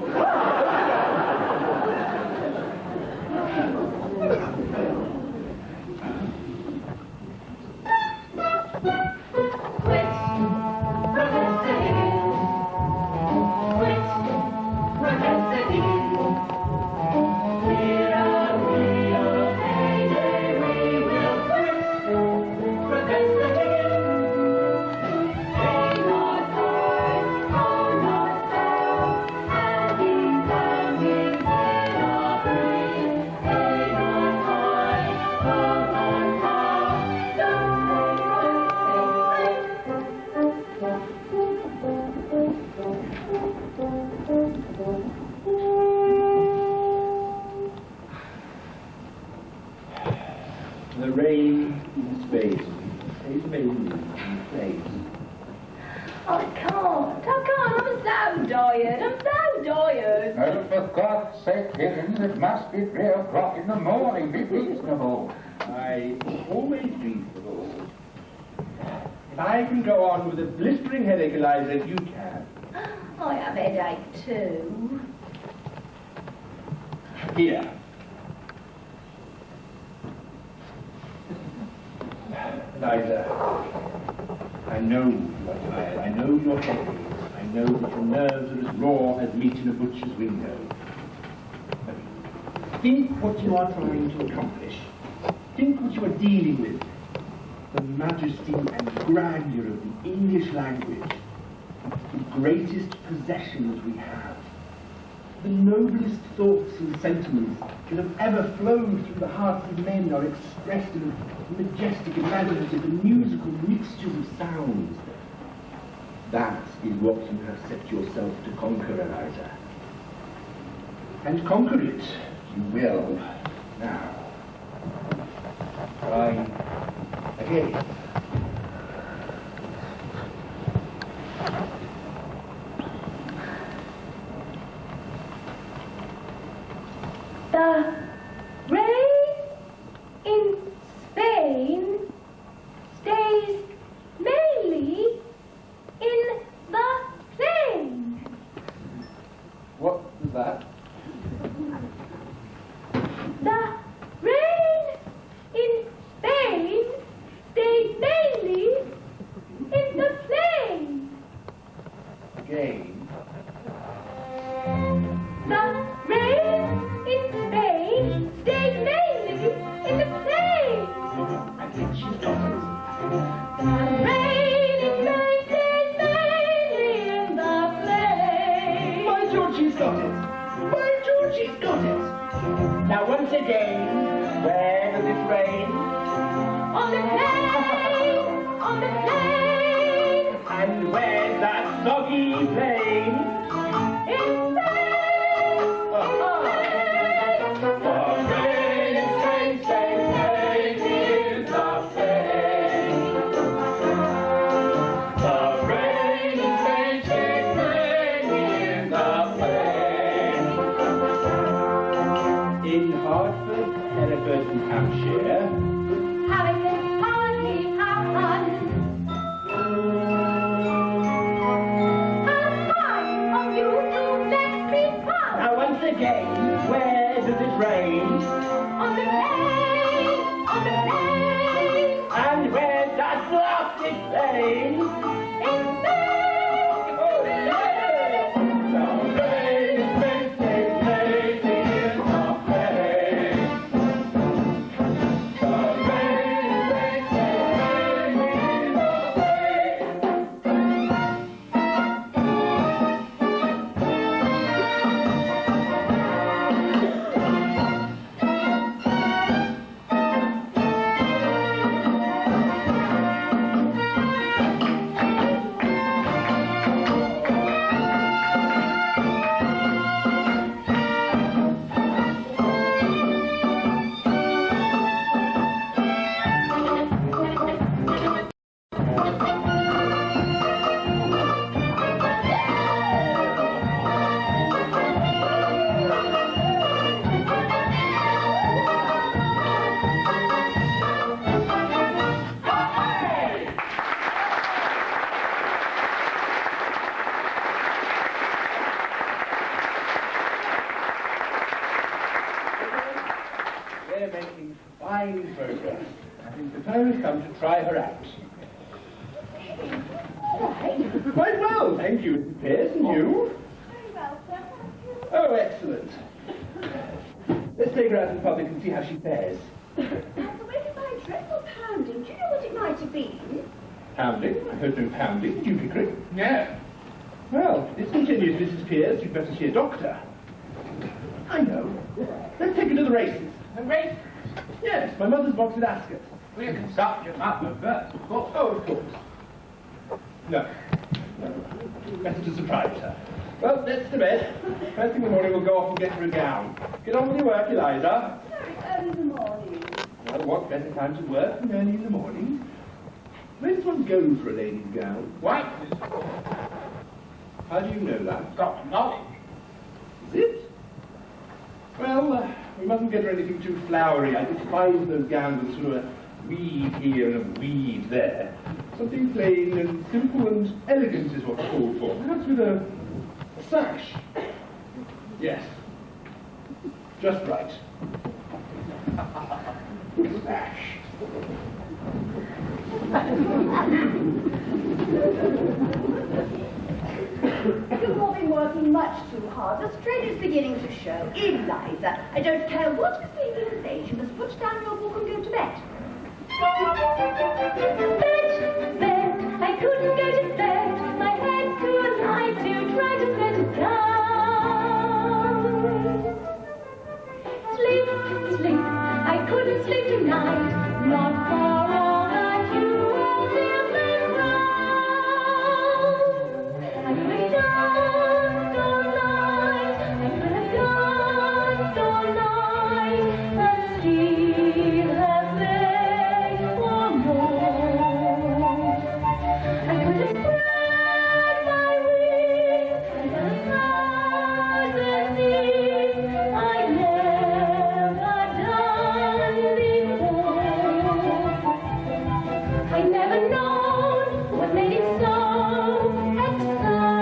The rain in space. Stays mainly in place. I can't. I'm so tired. I'm so tired. Oh, for God's sake, Higgins, it must be 3 o'clock in the morning. Be reasonable. I always reasonable. If I can go on with a blistering headache, Eliza, if you can. I have headache too. Here. Eliza, I know you are tired. I know you're heavy. I know that your nerves are as raw as meat in a butcher's window. But think what you are trying to accomplish. Think what you are dealing with. The majesty and grandeur of the English language. The greatest possessions we have. The noblest thoughts and sentiments that have ever flowed through the hearts of men are expressed in a majestic, imaginative, and musical mixture of sounds. That is what you have set yourself to conquer, Eliza. And conquer it you will. Now, try again. The rain in Spain stays mainly in the plain. What is that? The rain in Spain stays mainly in the plain. Again. The rain in Spain stays mainly in the plain. I think she's got it. The rain in Spain stays mainly in the plain. By George, she's got it. By George, she's got it. Now, once again, where does it rain? On the plain, on the plain, And where's that soggy plain? in Spain, The rain in Spain stays mainly in the plain. The rain in Spain stays mainly in the plain. In Hartford, Hereford, and Hampshire, Harrison, hardly have fun. How kind of you to let me come. now once again, where does it rain? On the plain, on the plain, And where's that lofty plain? in Spain, fine progress. I think the time has come to try her out. Quite well, thank you, Mr. Pierce, and you? Very well, sir. Oh, excellent. Let's take her out in public and see how she fares. The way of my dreadful pounding, do you know what it might have been? Pounding? I heard no pounding. Did you, Pickering? Yeah. Well, if this continues, Mrs. Pierce, you'd better see a doctor. I know. Let's take her to the races. The race. Yes, my mother's box at Ascot. We'll consult your mother first, of course. Oh, of course. No. Better to surprise her. Well, let's to bed. First thing in the morning, we'll go off and get her a gown. Get on with your work, Eliza. Very early in the morning. Well, what better time to work than early in the morning? Where does one go for a lady's gown? Why? How do you know that? Got knowledge. Is it? Well, we mustn't get her anything too flowery. I despise those gowns with sort of a weave here and a weave there. Something plain and simple and elegant is what's called for. Perhaps with a sash. Yes. Just right. Sash. You've all been working much too hard. The strain is beginning to show. Eliza, I don't care what Miss Baby says, you must put down your book and go to bed. Bed, I couldn't go to bed. My head too light to try to set it down. Sleep, sleep, I couldn't sleep tonight. Not for all that you will feel around. I could have danced all night. I could have danced all night and still have begged for more. I could have spread my wings and done 1,000 things I never done before. I'd never known what made it so exciting.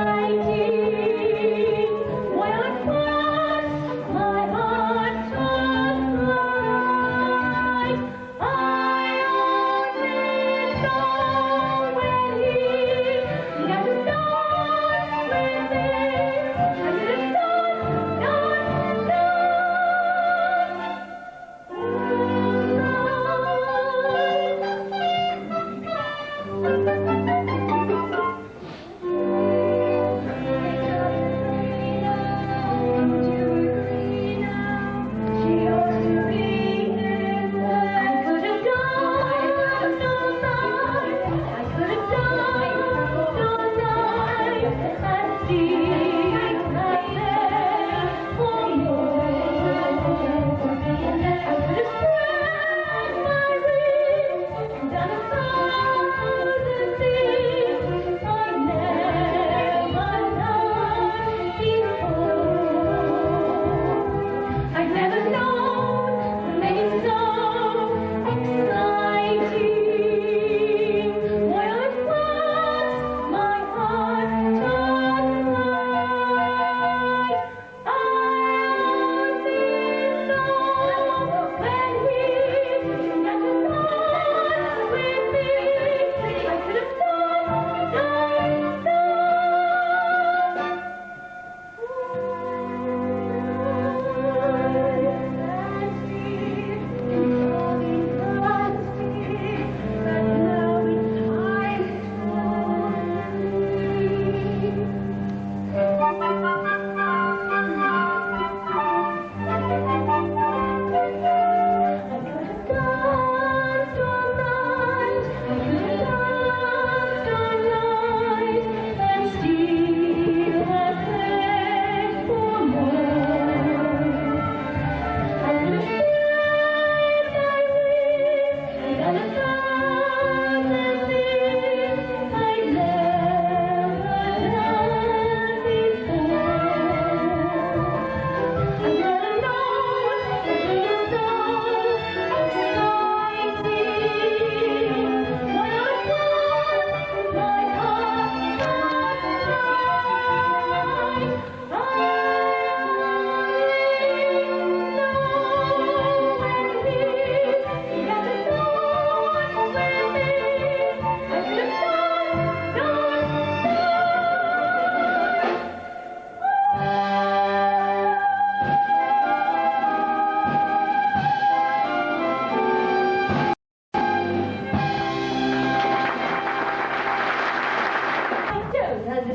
Why at once my heart turned bright. I only know when he never danced with me. I could have I'd never known what made it so exciting. Why at once my heart turned bright.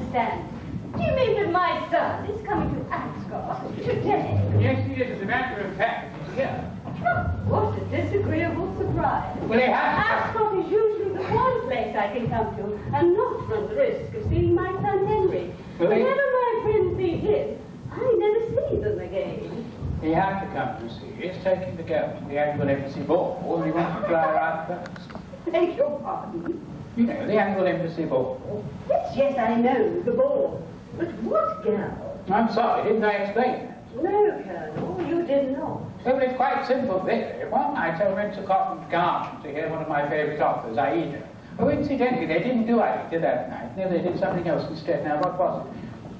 understand. Do you mean that my son is coming to Ascot today? Yes, he is. As a matter of fact, he's here. What a disagreeable surprise. Well, he has. Ascot is usually the one place I can come to and not run the risk of seeing my son Henry. Well, Whenever my friends see him, I never see them again. He had to come to see. He's taking the girl to the annual embassy ball, and he wants to fly around first. Beg your pardon? You know, the annual embassy ball. Yes, I know, the ball. But what girl? I'm sorry, didn't I explain that? No, Colonel, you did not. Well, it's quite simple, really. One night I went to Covent Garden to hear one of my favourite authors, Aida. Oh, incidentally, they didn't do Aida that night. No, they did something else instead. Now, what was it?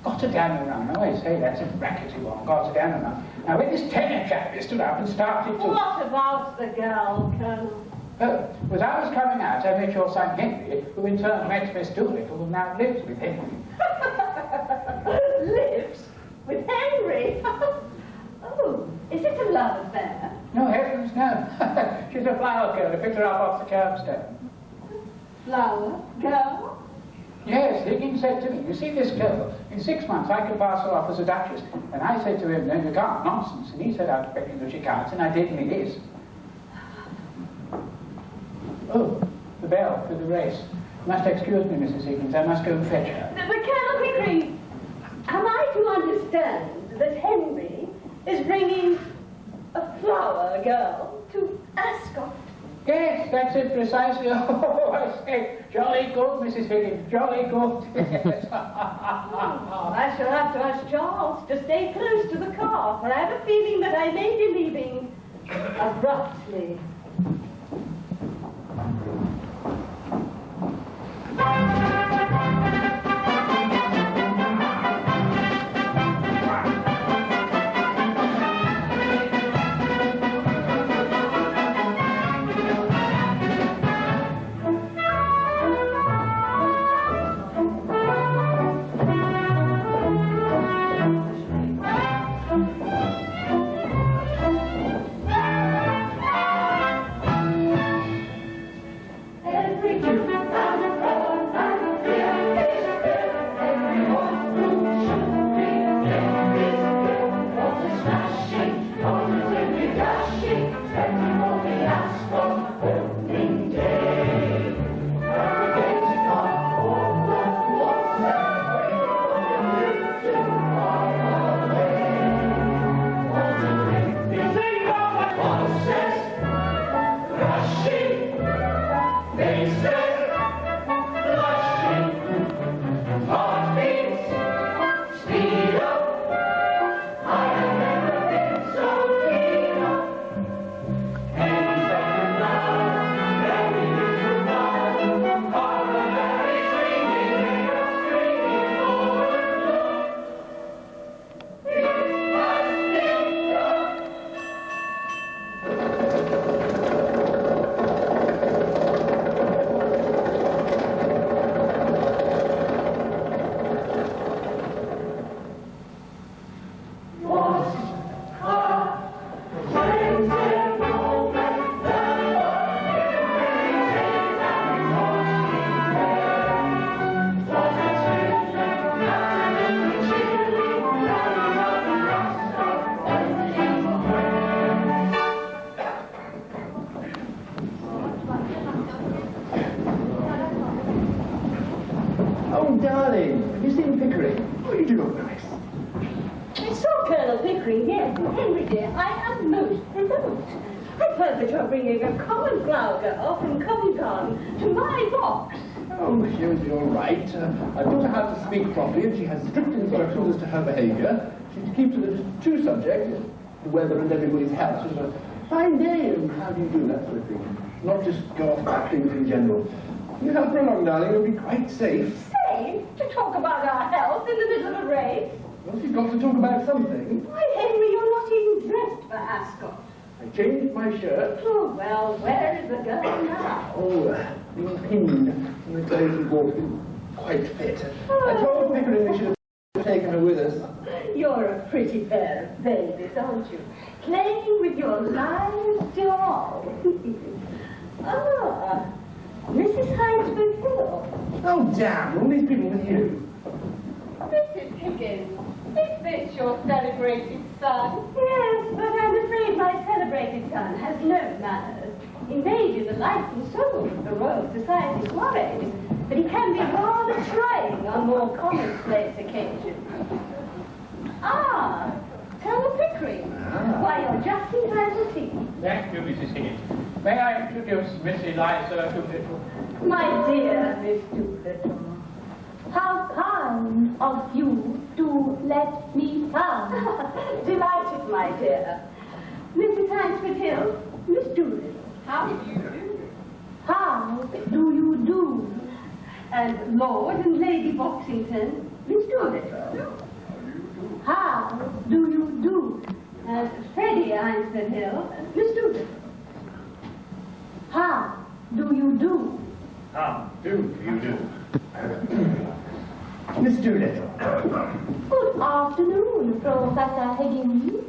Gotterdammerung. I always say that's a brackety one, Gotterdammerung. Now, when this tenor chap stood up and started to... What about the girl, Colonel? Oh, as I was coming out, I met your son Henry, who in turn met Miss Doolittle, who now lives with Henry. Lives with Henry? Oh, is it a love affair? No, heavens, no. She's a flower girl who picked her up off the curbstone. Flower girl? Yes, Higgins said to me, you see this girl, in 6 months I could pass her off as a duchess. And I said to him, no, you can't, nonsense. And he said, I expect that she can't, and I did, and it is. Oh, the bell for the race. You must excuse me, Mrs. Higgins, I must go and fetch her. But Colonel Pickering, am I to understand that Henry is bringing a flower girl to Ascot? Yes, that's it precisely. Oh, I say, jolly good, Mrs. Higgins, jolly good. Yes. I shall have to ask Charles to stay close to the car, for I have a feeling that I may be leaving abruptly. Oh, darling, have you seen Pickering? Oh, you do look nice. I saw Colonel Pickering, yes, and Henry dear, I am most provoked. I've heard that you're bringing a common flower girl from Covent Garden to my box. Oh, she's all right. I've taught her how to speak properly, and she has strict instructions as to her behaviour. She keeps to the just two subjects, the weather and everybody's health. Sort of a fine day, and how do you do, that sort of thing. Not just go off about things in general. You help her along, darling, you'll be quite safe. Safe? To talk about our health in the middle of a race? Well, she's got to talk about something. Why, Henry, you're not even dressed for Ascot. I changed my shirt. Oh, well, where is the girl now? Oh, being pinned in the clothes we bought. Quite fit. I told Pickering we should have taken her with us. You're a pretty pair of babies, aren't you? Playing with your live doll. Ah, Mrs. Hinesford Hill. Oh, damn, all these people with you. your celebrated son. Yes, but I'm afraid my celebrated son has no manners. He may be the life and soul of the Royal Society soirees, but he can be rather trying on more commonplace occasions. Ah, Colonel Pickering. Why, you're just in time to see. Thank you, Mrs. Higgins. May I introduce Miss Eliza Doolittle? My dear Miss Doolittle. How kind of you to let me come. Delighted, my dear. Mrs. Hansford Hill, Miss Doolittle. How do you do? How do you do? And Lord and Lady Boxington, Miss Doolittle. How do you do? And Freddie Hansford Hill, Miss Doolittle. How do you do? How do you do? Miss Doolittle. Good afternoon, Professor Higgins.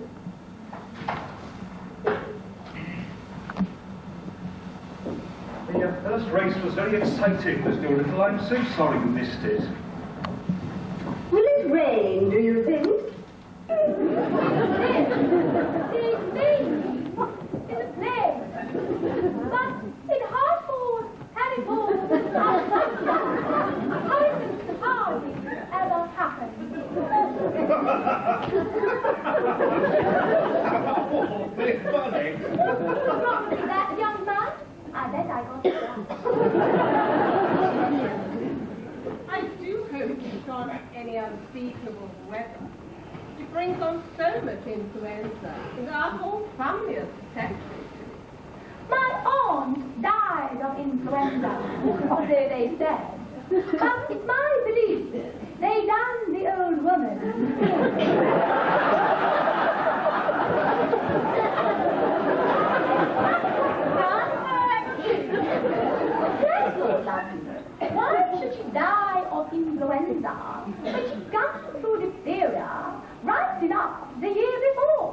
The first race was very exciting, Miss Doolittle. I'm so sorry you missed it. Will it rain, do you think? It's me in the play. But in Hartford, Harryford, how is this hardly ever happened? Oh, very funny. That young man? I bet I got it wrong. I do hope it's not any unspeakable weather. It brings on so much influenza, and our whole family is affected. My aunt died of influenza, so they said. But it's my belief they done the old woman. Dreadful, lovely. Why should she die of influenza when she got through diphtheria right enough the year before?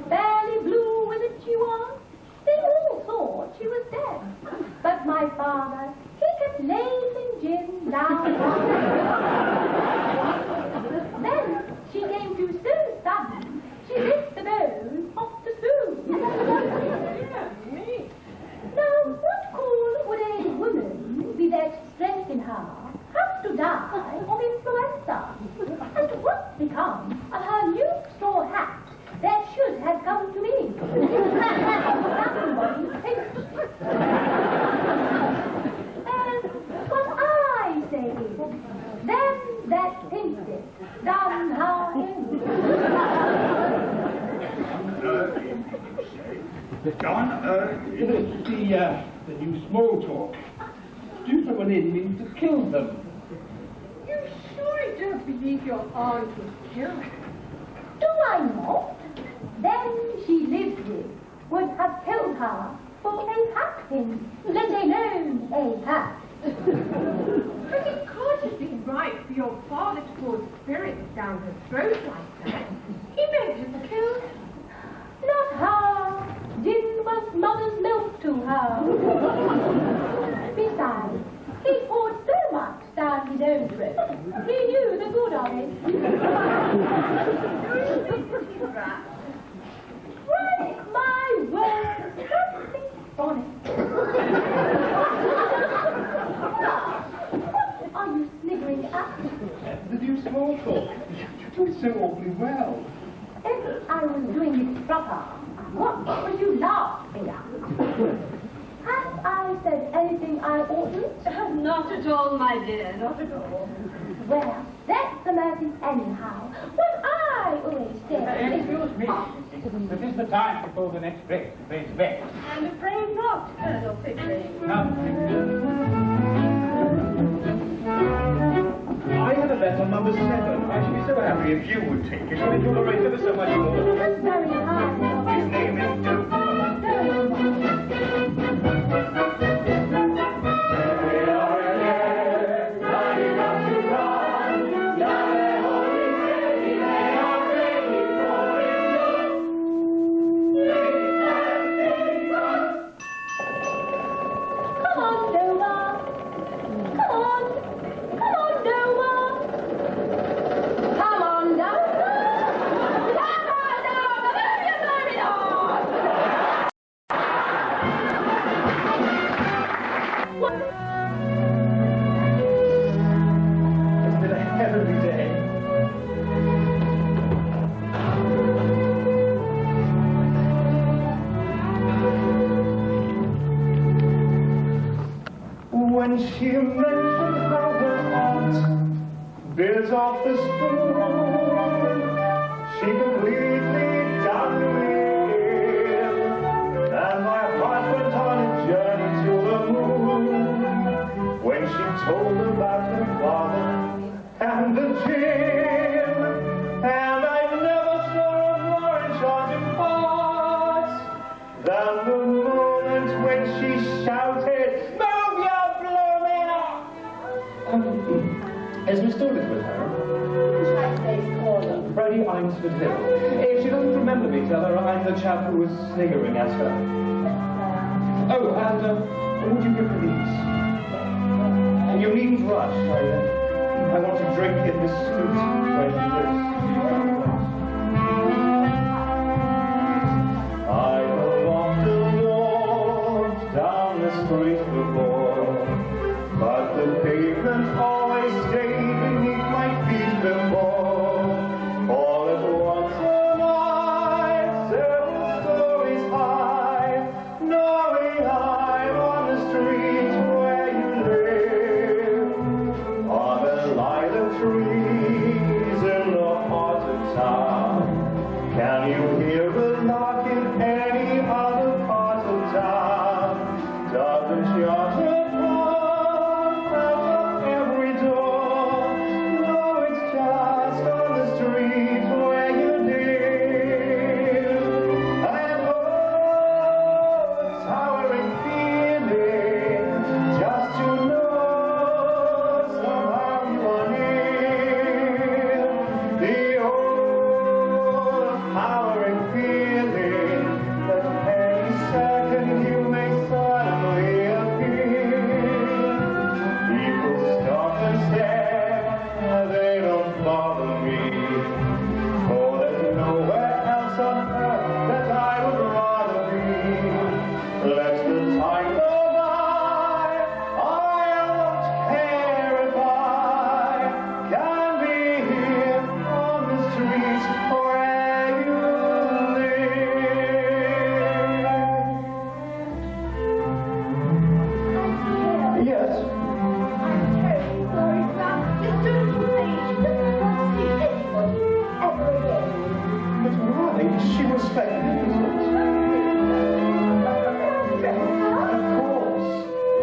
Fairly blue was it she was? They all thought she was dead. But my father, he kept lacing gin down. Then she came to so sudden, she ripped the bones off the spoon. Dear me. Now, what cause would a woman with that strength in her have to die of influenza? And what's become of her new straw hat that should have come to me? Somebody thinks. And what I say is, them that thinks it, done her in. John, The new small talk. Do someone in means to kill them. You surely don't believe your aunt was killed? Do I not? Them she lived with would have killed her for a hat pin, let alone a hat. But it can't have been right for your father to pour spirits down her throat like that. He meant her killed. Not her. Gin was mother's milk to her. Besides, he poured so much down his own throat, he knew the good of it. Why, my word, something bonnet. What are you sniggering at? The new small talk. You do it so awfully well. If I was doing it proper, what would you laughing at? Have I said anything I oughtn't? Not at all, my dear, not at all. Well, that's the mercy anyhow. What I always say is... Excuse me. This is the time to call the next race. The race bet. I'm afraid not, Colonel Pickering. Now, I had a bet on number 7. I should be so happy if you would take it. It would enjoy the race ever so much more. That's very hard. His name is Duke. Come on, Nova. Come on. Come on, Nova. Come on, Nova. soon. She completely done me in, and my heart went on a journey to the moon when she told about her father and the gin. And I never saw a more enchanting part than the moment when she shouted, "Move your blooming up!" Is Miss Doolittle with her? Freddie Eynsford Hill. If she doesn't remember me, tell her I'm the chap who was sniggering at her. Oh, and would you give her these? You needn't rush. I want to drink in this street where she lives. I have often walked down the street before, but the pavement always stayed beneath my feet before. All at once a night, several stories high, knowing I'm on the street where you live, on the lilac trees in the heart of town. Can you hear a lark in any other part of town? Doesn't your telephone knock on every door? No, it's just on the street where you live. And oh, a towering feeling just to know somehow you are near. The overpowering feeling that any second you may suddenly appear. People stop and stare, they don't bother me, for there's nowhere else on earth that I would rather be. Let the time go by, I won't care if I can be here on the street where you live. Yes. I'm terribly sorry, sir. This beautiful lady doesn't want to see anybody ever again. But why? She was magnificent. Of course.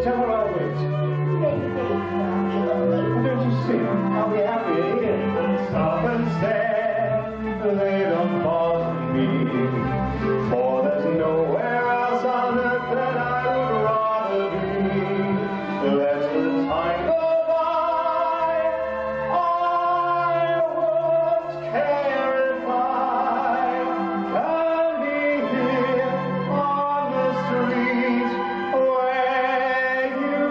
Tell her I'll wait. Don't you see? I'll be happy here. Stop and stare, they don't bother me, for there's nowhere else on earth that I would rather be. Let the time go by, I won't care if I can be here on the street where you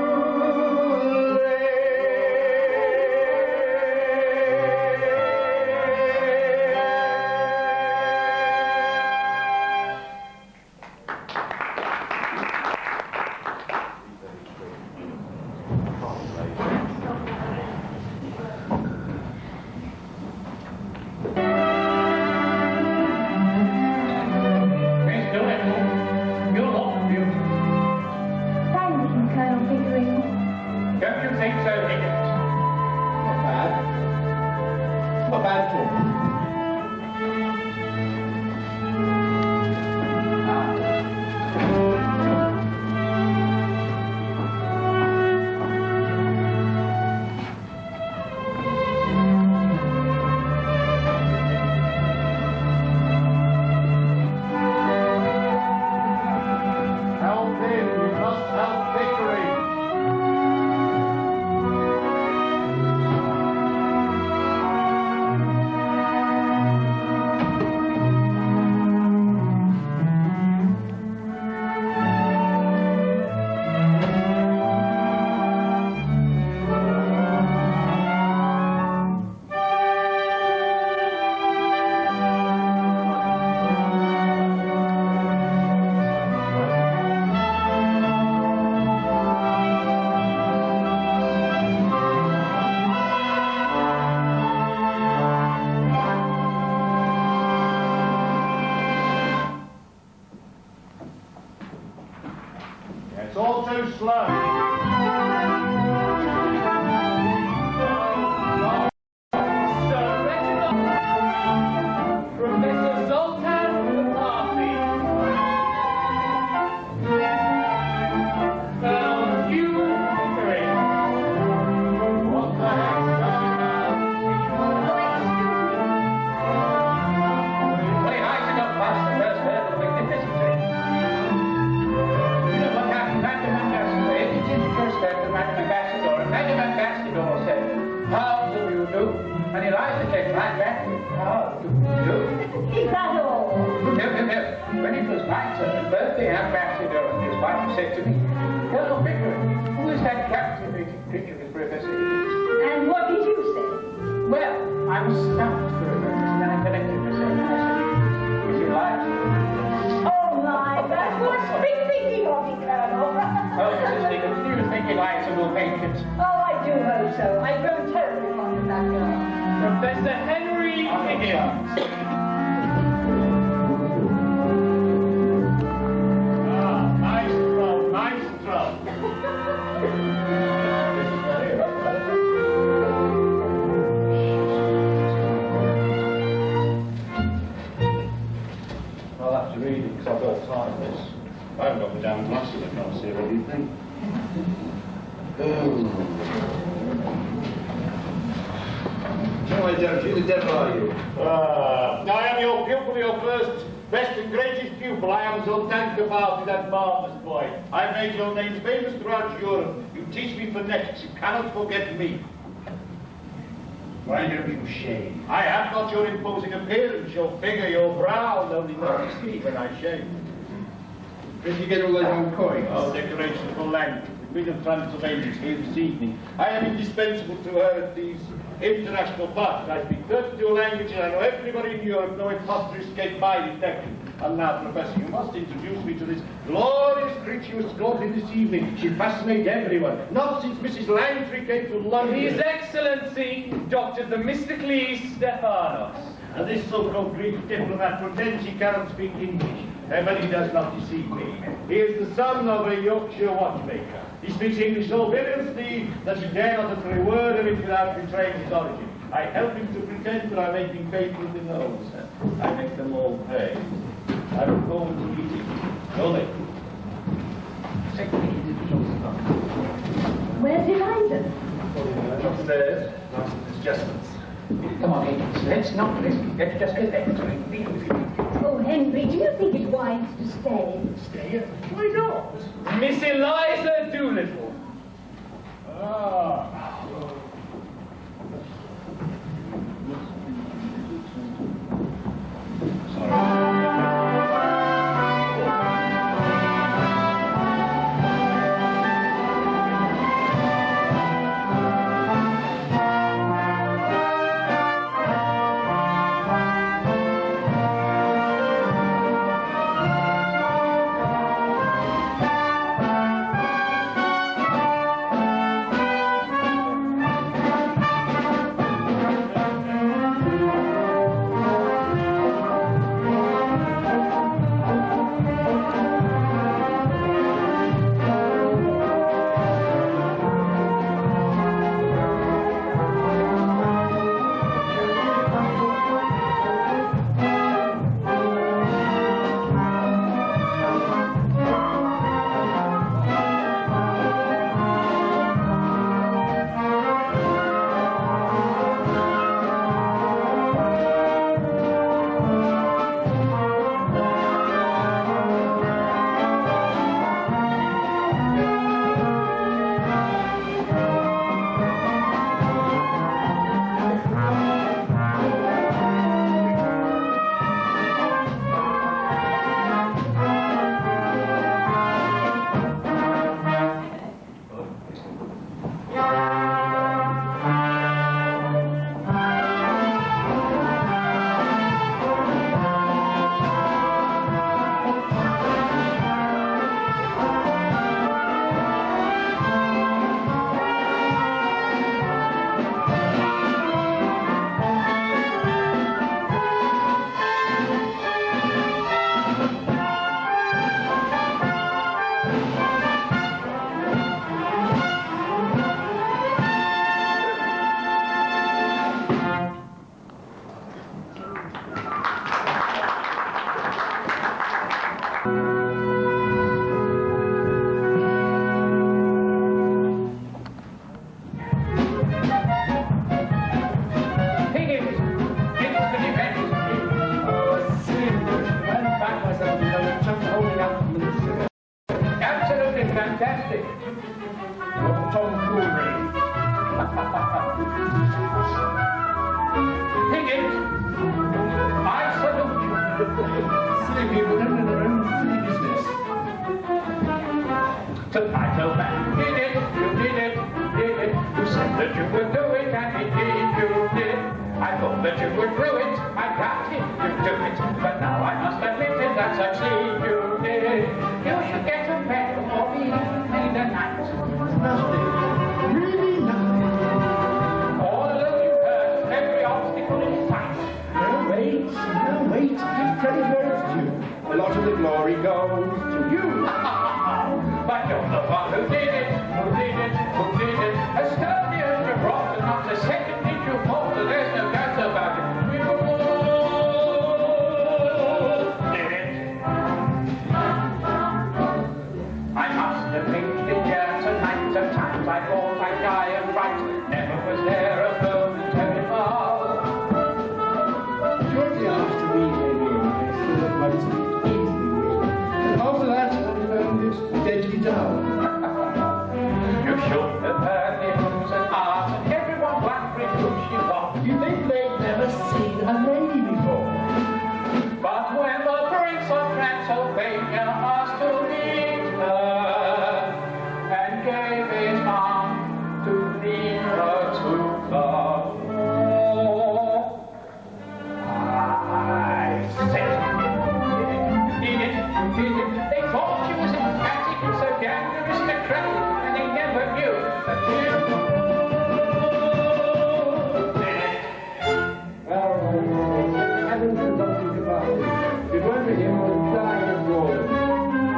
Miss Doolittle, you look beautiful. Thank you, Colonel Pickering. Don't you think so, Higgins? Not bad. Not bad at all. Help him, we must help Pickering. Eliza came right back with Is that all? No. When it was my turn, birthday ambassador, his wife said to me, Colonel Pickering, who is that captivating creature with Professor Higgins? And what did you say? Well, I was stumped for a moment, then I collected myself and I said, Miss Eliza. Oh my, that's what I've been thinking of, Colonel. Oh, Mrs. Higgins, do you think Eliza will make it? Oh, I do hope so. I've grown terribly fond of that girl. Professor Henry Higgins. Maestro. I'll have to read it because I've got time this. I haven't got the damn glasses, I can't see everything. No, don't you? The devil are you? I am your pupil, your first, best and greatest pupil. I am so thankful about that marvelous boy. I made your name famous throughout Europe. You teach me phonetics. You cannot forget me. Why don't you shave? I have not your imposing appearance, your figure, your brow, only not to see when I shave. Where did you get all those old coins? Oh, decoration for language. The Queen of Transylvania is here this evening. I am indispensable to her at these international parties. I speak 32 languages. I know everybody in Europe, no imposter escaped my detection. And now, Professor, you must introduce me to this glorious creature you escorted this evening. She fascinates everyone. Not since Mrs. Langtry came to London. His Excellency, Dr. Themistocles Stephanos. And this so-called Greek diplomat pretends he cannot speak English, but he does not deceive me. He is the son of a Yorkshire watchmaker. He speaks English so vigorously that you dare not utter a word of it without betraying his origin. I help him to pretend that I'm making faces in the homes. I make them all pay. I look forward to meeting you. Go then. Where's Eliza? Upstairs, after the adjustments. Come on, Higgins, let's not listen. Let's just get back to it. Oh, Henry, do you think it's wise to stay? Stay? Why not? Miss Eliza Doolittle. Ah. that you would rue it. I doubted you'd do it, but now I must admit it, that's actually you did. You should get a medal for being made a knight. Nothing. Really nothing. All alone you heard every obstacle in sight. No, wait. Give credit where it's due. A lot of the glory goes to you. But you're the one who did it. As sturdy as Gibraltar, not a second did you falter. There's no doubt about it. You did it. I must admit the years and nights and times I thought I'd die and fright. Never was there a momentary fall. Shortly after we came in, I saw that my speech easily win. And after that, I found it deadly dull. You should have heard the hymns and arts and everyone wondering who she was. You think they'd never seen a lady before? But when the Prince of Transylvania asked to meet her and gave his arm to lead her to the wall, I said, did it. They thought she was emphatic and so damn aristocratic, and they never knew that you did it. Well, having forgotten about it, it went to him all flying abroad.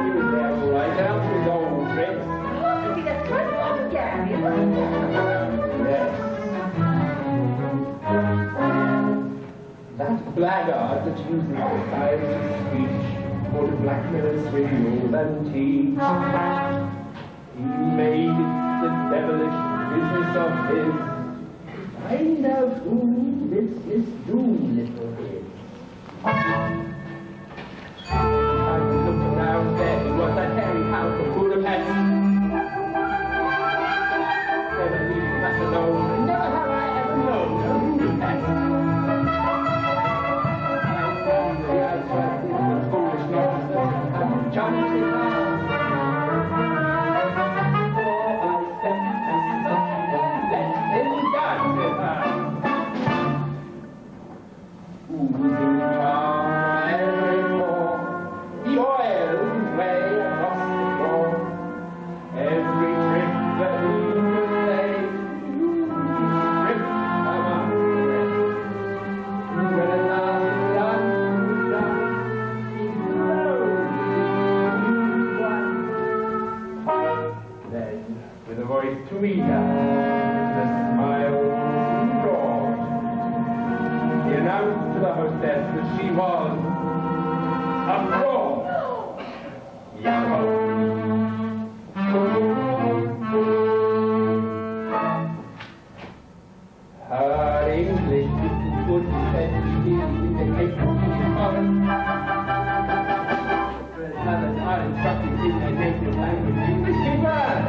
He was there all right, down to his old tricks. But he just went on Gary, wasn't it? Yes. That blackguard that uses the style of speech for to blackmail us with you and teach. He made it the devilish business of his to find out who this Miss Doolittle is. I looked around there, it was that hairy house of Budapest. Never leaving that alone, never have I ever known a Budapest. I found the outside this was foolish not to have jumped in her. So I stepped aside and let him dance with her. Oozing charm evermore, the oil his way across the floor. Every trick that he could play, he stripped her up to rest. When at last his dance was done, he slowly then, with a voice too eager, the smile broad, he announced to the hostess that she was a fraud. Yellow. Her English is good, said she is in the case of foreign. Others are instructed in their native language. English can learn.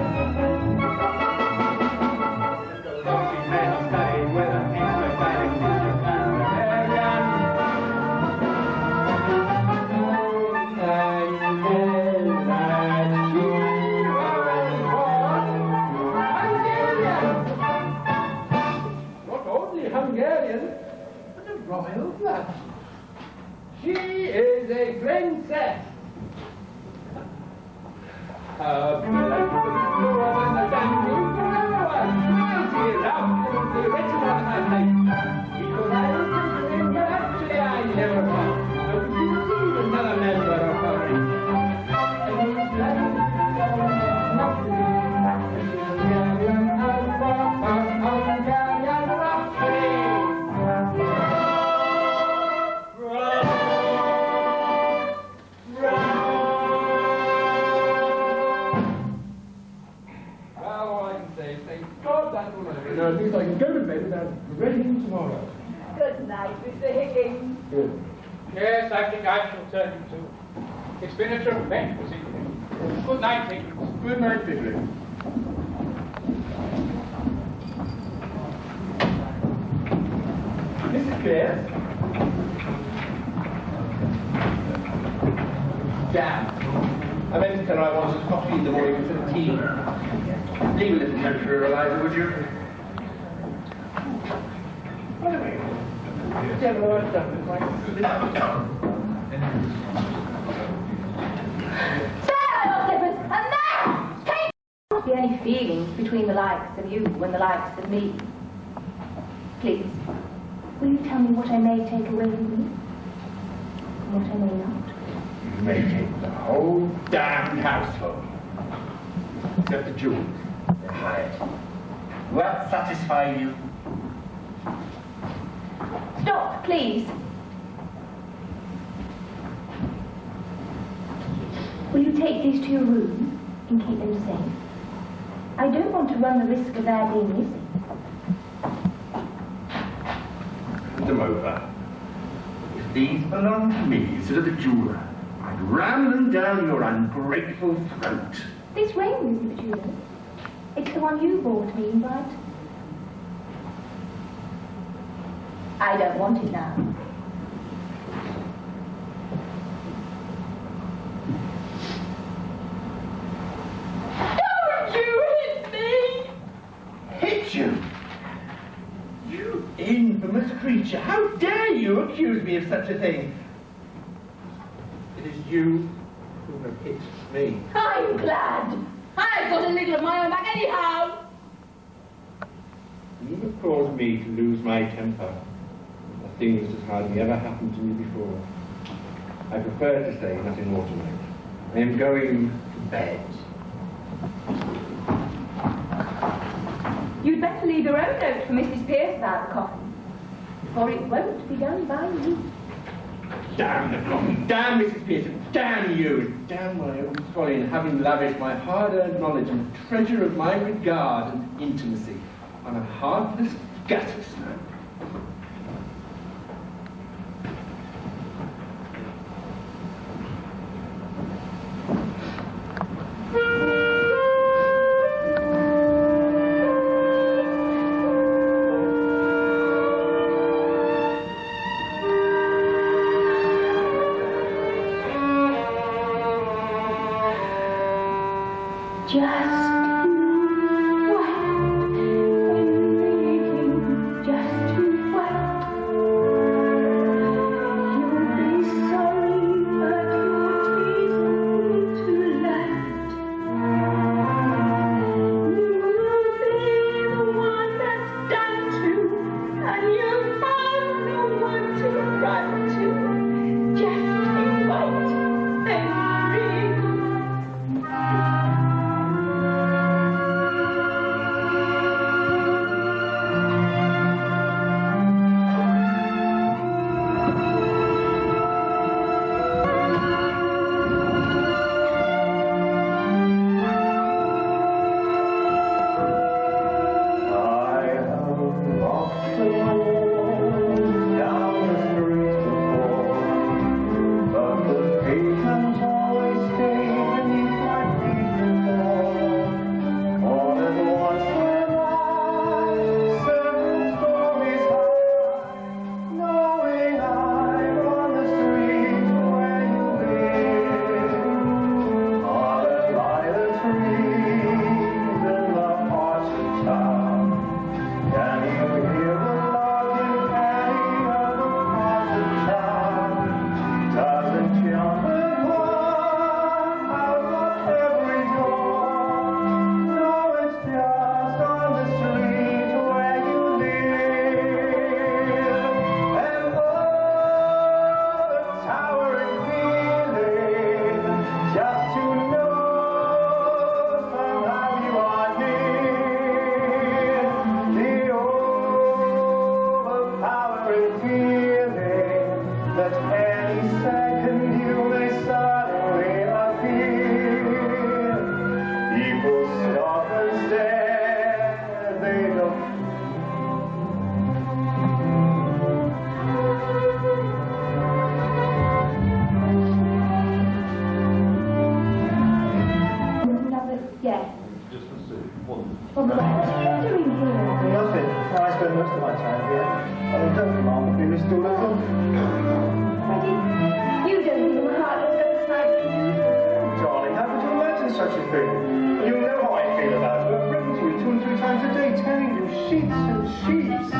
The lovely men are studying whether Anglo-Gaelic is Bavarian. I said that she was born Hungarian. Not only Hungarian, but of royal blood. She is a princess. Her blood was more than the Danube for everyone. She loved the original of my place. She was arrogant and but actually I never was. So she was even another member of her race. And he was glad to not to be Hungarian Alpha, Hungarian Rhapsody. Well, all I can say is thank God that will over. Now, at least I can go to bed without regretting tomorrow. Good night, Mr. Higgins. Good. Yes, I think I shall turn you too. It's been a tremendous evening. Good night, Higgins. Good night, Bigly. Mrs. Clare? Damn. I meant to tell her I wanted coffee in the morning instead of tea. Leave a little temperature, Eliza, would you? By the way, There must be any feelings between the likes of you and the likes of me. Please, will you tell me what I may take away with me? And what I may not? You may take the whole damned household. Except the jewels. They're hired. Will that satisfy you? Stop, please. Will you take these to your room and keep them safe? I don't want to run the risk of their being missing. Put them over. If these belong to me instead of the jeweler, I'd ram them down your ungrateful throat. This ring isn't the jeweler's. It's the one you bought me, right? I don't want it now. Don't you hit me! Hit you? You infamous creature! How dare you accuse me of such a thing? It is you who have hit me. I'm glad. I've got a little of my own back anyhow. You have caused me to lose my temper. A thing that has hardly ever happened to me before. I prefer to say nothing more tonight. I am going to bed. You'd better leave your own note for Mrs. Pierce about the coffin, or it won't be done by me. Damn the coffin, damn Mrs. Pearson, damn you, and damn my own folly in having lavished my hard-earned knowledge and the treasure of my regard and intimacy on a heartless gutter snow. Sheets and sheets.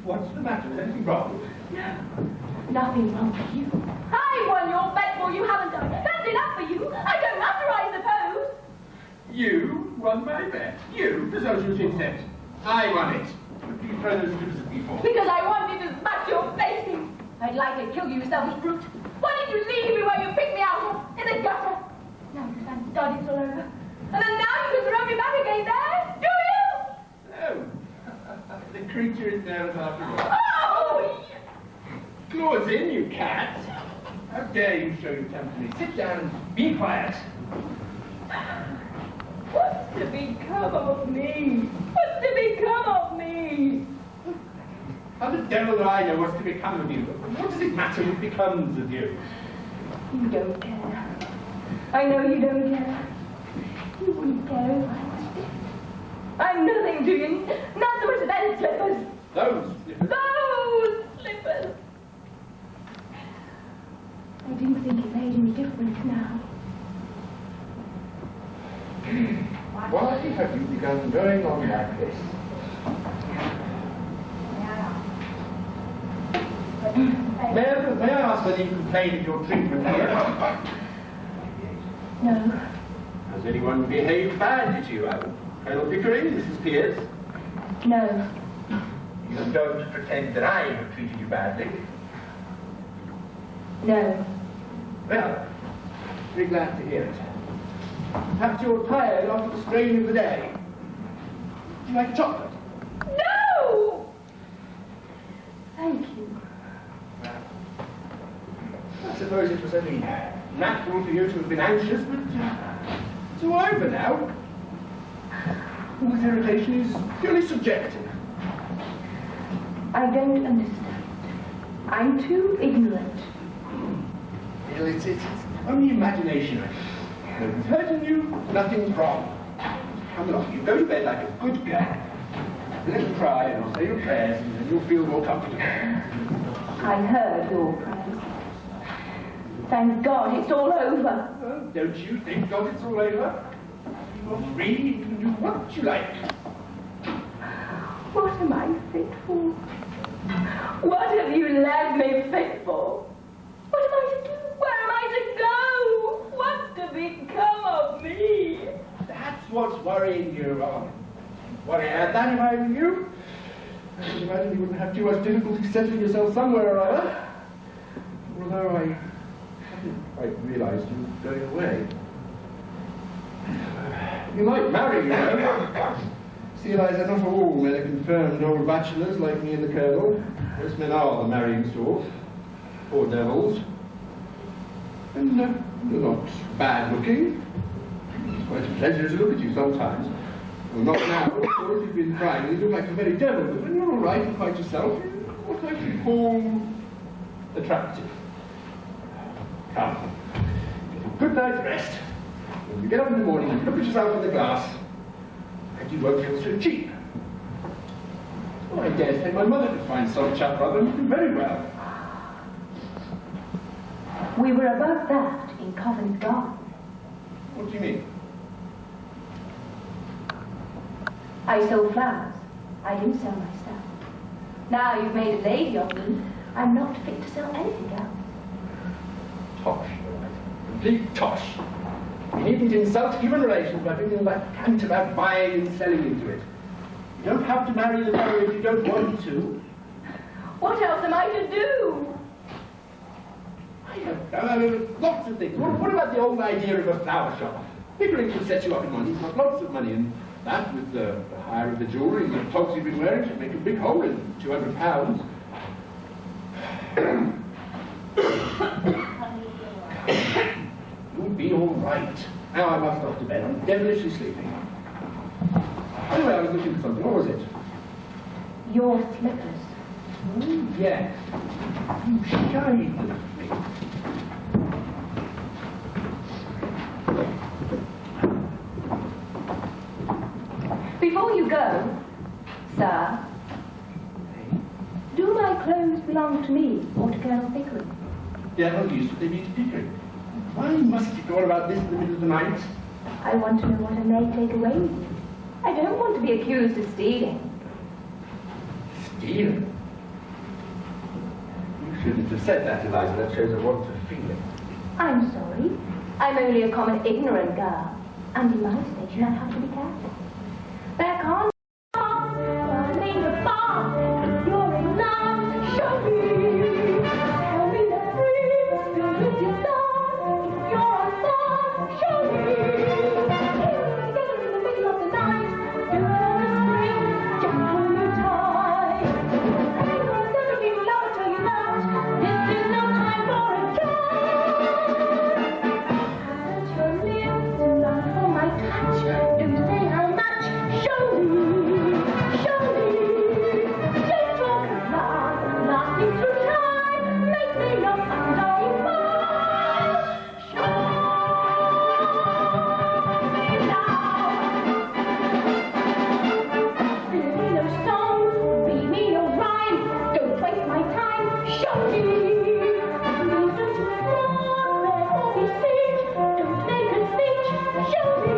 What's the matter? Is anything wrong? Nothing's wrong with you. I won your bet, or you haven't done. That's enough for you. I don't matter, I suppose. You won my bet. You, the social insect. I won it. What do you throw those strips at me for? Because I wanted to smash your face in. I'd like to kill you, you selfish brute. Why did you leave me where you picked me out of? In the gutter. Now you stand done, it's all over. And then now you can throw me back again there. Do you? No. The creature is there after all. Oh! Claws in, you cat. How dare you show your temper to me? Sit down and be quiet. What's to become of me? What's to become of me? How the devil do I know what's to become of you? What does it matter what becomes of you? You don't care. I know you don't care. You wouldn't care if I was dead. I'm nothing to you. Not so much as those slippers. Those slippers? Those slippers. I didn't think it made any difference now. Why have you begun going on like this? May I ask whether you complain of your treatment here? No. Has anyone behaved badly to you, Colonel Pickering, Mrs. Pierce? No. You don't pretend that I have treated you badly. No. Well, very glad to hear it. Perhaps you're tired after the strain of the day. Would you like chocolate? No! Thank you. I suppose it was only natural for you to have been anxious, but it's all over now. All this irritation is purely subjective. I don't understand. I'm too ignorant. Well, it's only imagination. Nothing's hurting you, nothing's wrong. Come along, you go to bed like a good girl. Let me cry and I'll say your prayers and then you'll feel more comfortable. I heard your prayers. Thank God it's all over. Well, don't you think, God, it's all over? You're free, you can do what you like. What am I fit for? What have you left me fit for? What am I to do? Where am I to go? What's to become of me? That's what's worrying you, Ron. Worry about that if I were you. I should imagine you wouldn't have too much difficulty settling yourself somewhere or other. Although I hadn't quite realized you were going away. You might marry, you know. See, Eliza, not all men are confirmed old bachelors like me and the Colonel. Most men are the marrying sort. Poor devils. And they're not bad looking. It's quite a pleasure to look at you sometimes. Well, not now, of course, you've been crying. You look like a very devil, but when you're all right and quite yourself, you're what I should call attractive. Come. Get a good night's rest. When you get up in the morning, you look at yourself in the glass, and you won't feel so cheap. Oh, I dare say my mother could find some chap brother who do very well. We were above that in Covent Garden. What do you mean? I sold flowers. I didn't sell myself. Now you've made a lady of me, I'm not fit to sell anything else. Tosh. Complete tosh. You needn't insult human relations by bringing all that cant about buying and selling into it. You don't have to marry the fellow if you don't want to. What else am I to do? I don't know. I mean, lots of things. What about the old idea of a flower shop? Pickering can set you up in money. He's got lots of money, and that, with the hire of the jewellery and the togs you've been wearing, should make a big hole in £200. You'll be all right. Now I must off to bed. I'm devilishly sleepy. Anyway, I was looking for something. What was it? Your slippers. Oh, yes. You shy little thing. Before you go, sir, do my clothes belong to me or to Colonel Pickering? Devil used to be to Pickering. Why must you go on about this in the middle of the night? I want to know what I may take away with me. I don't want to be accused of stealing. Stealing? shouldn't have said that, Eliza. That shows a want of feeling. I'm sorry. I'm only a common ignorant girl. And in my station, I have to be careful. There can't be a bar. You're in love. Show me. Tell me the dreams filled with your love. You're a star. Show me. Together in the middle of the night. Do it on the string. Just hold me tight. You'll never be loved till you're not. This is no time for a touch. Do say how much. Show me. Don't talk about lasting through time. Make me your undying mind. Show me now. Sing me no song, read me no rhyme. Don't waste my time. Show me. Please don't ignore or be sick. Don't make a speech. Show me.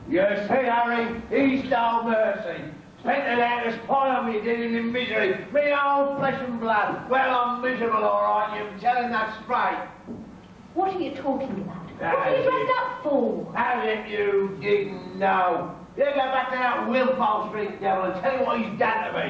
You see, Harry, he's no mercy. Spent the latest pie on me, did him in misery. Me own flesh and blood. Well, I'm miserable, all right, you can tell him that straight. What are you talking about? That's What are you dressed it. up for? As if you didn't know. You go back to that Wilpole Street devil and tell him what he's done to me.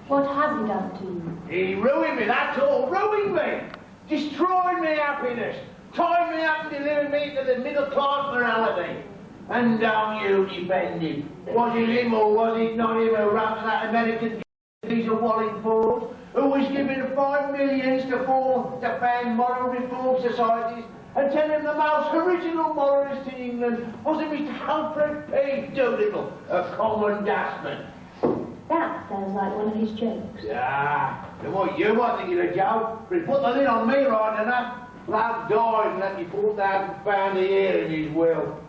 What has he done to you? He ruined me, that's all, ruined me. Destroyed me happiness. Tied me up and delivered me to the middle class morality. And don't you defend him. Was it him or was it not him who ran that American piece of Wallingford, who was given 5 millions to fund moral reform societies and tell him the most original moralist in England wasn't Mr. Alfred P. Doolittle, a common dustman. That sounds like one of his jokes. Yeah, and what you want to get a joke? But he put the lid on me right enough. Lad died and left me £4,000 a year in his will.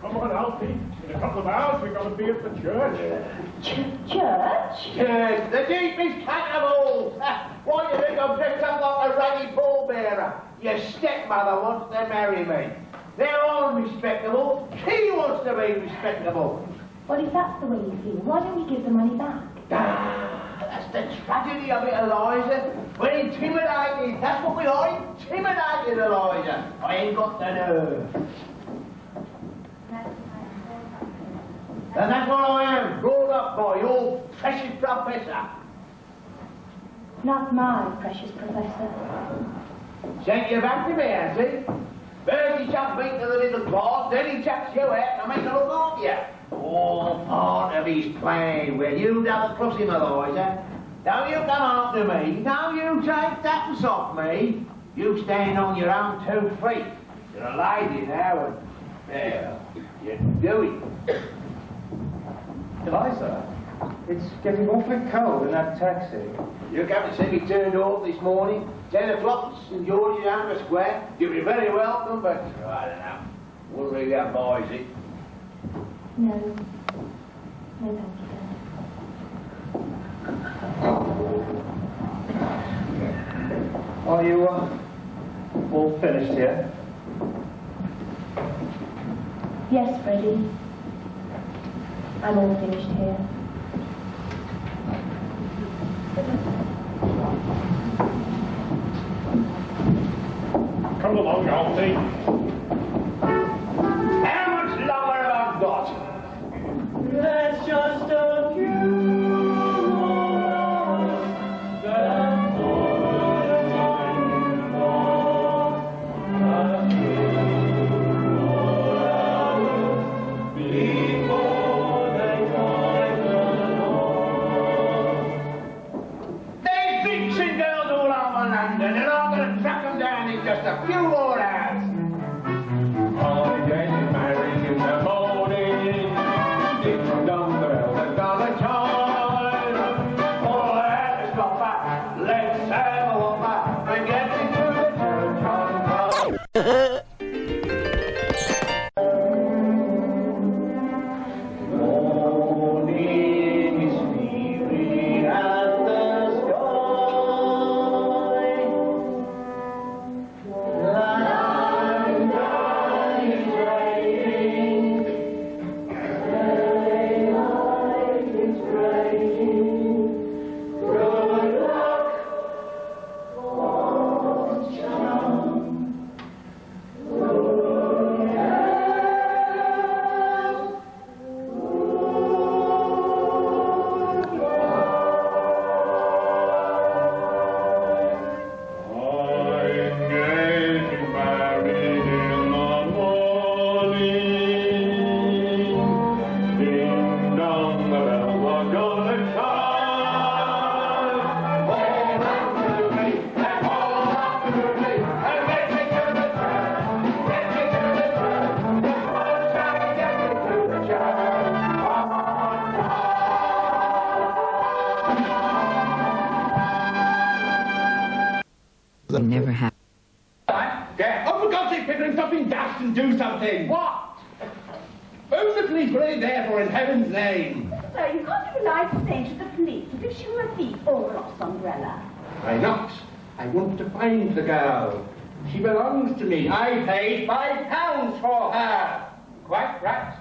Come on, Alfie. In a couple of hours, we're going to be at the church. Church? Yes, the deepest cat of all. Why do you think I'm dressed up like a raggy pallbearer? Your stepmother wants to marry me. Now I'm respectable. He wants to be respectable. Well, if that's the way you feel, why don't you give the money back? Ah, that's the tragedy of it, Eliza. We're intimidated. That's what we are, intimidated, Eliza. I ain't got the nerve. And that's what I am, brought up by your precious professor. Not my precious professor. Sent you back to me, has he? First he chucked me to the middle class, then he chucks you out to make a look after you. All part of his plan. Well, you double cross him, Eliza. Don't you come after me. Don't you take that off me. You stand on your own 2 feet. You're a lady now, and there, you do it. Eliza, it's getting awfully cold in that taxi. You come to see me turned off this morning, 10 o'clock, St George's Amber Square. You'll be very welcome, but I don't know. Wouldn't really have boys, it. No. No, thank you. Are you all finished here? Yes, Freddie. I'm all finished here. Come along, Alfie. How much longer have I got? There's just a few more. That's all the time you've got. A few more hours before they find the Lord. There's vixen girls all over London, and I'm going to track them down in just a few more hours. I'm getting married in the morning. Ding dong, the bells are gonna chime. All I have to stop back. Let's have a walk back and get into the church on time. Morning is weary as the sky. Light is raining. Daylight is breaking. Good luck, old chum. Good health. I'm getting married in the morning. Ding dong, the bells are gonna chime. All after me, and all after me, and get me to the church, get me to the church. Come on, Sally, get me to the church. Come on, Never happened. Yeah. Oh, for God's sake, Pickering, stop being daft and do something. What? Who's the police really there for, in heaven's name? Sir, you can't be nice to say to the police if she were a thief or a lost umbrella. Why not? I want to find the girl. She belongs to me. I paid £5 for her. Quite right.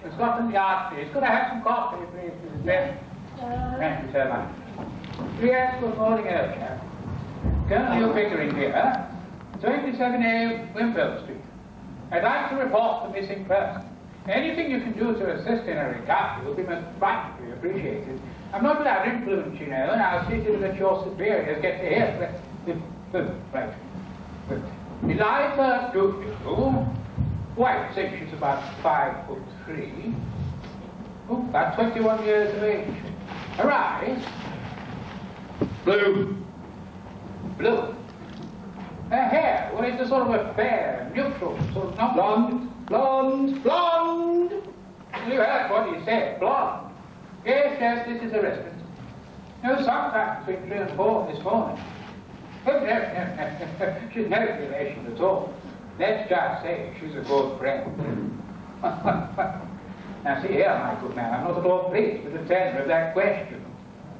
The Scotland Yard, please. Could I have some coffee, please, Mrs. Benn? Thank you so much. Yes, good morning, old chap. Colonel Pickering here, 27A Wimpole Street. I'd like to report the missing person. Anything you can do to assist in a recovery will be most vitally appreciated. I'm not without influence, you know, and I'll see to it that your superiors get to hear. Right. Eliza Doolittle, white, say she's about 5'3". Oh, about 21 years of age. Her eyes. Blue. Blue. Her hair, well, it's a sort of a fair, neutral, sort of not Blonde. Blonde. Blonde. You heard what he said, blonde. Yes, yes, this is a resident. No, sometime between 3 and 4 this morning. Oh, no, she's no relation at all. Let's just say she's a good friend. Now, see here, my good man, I'm not at all pleased with the tenor of that question.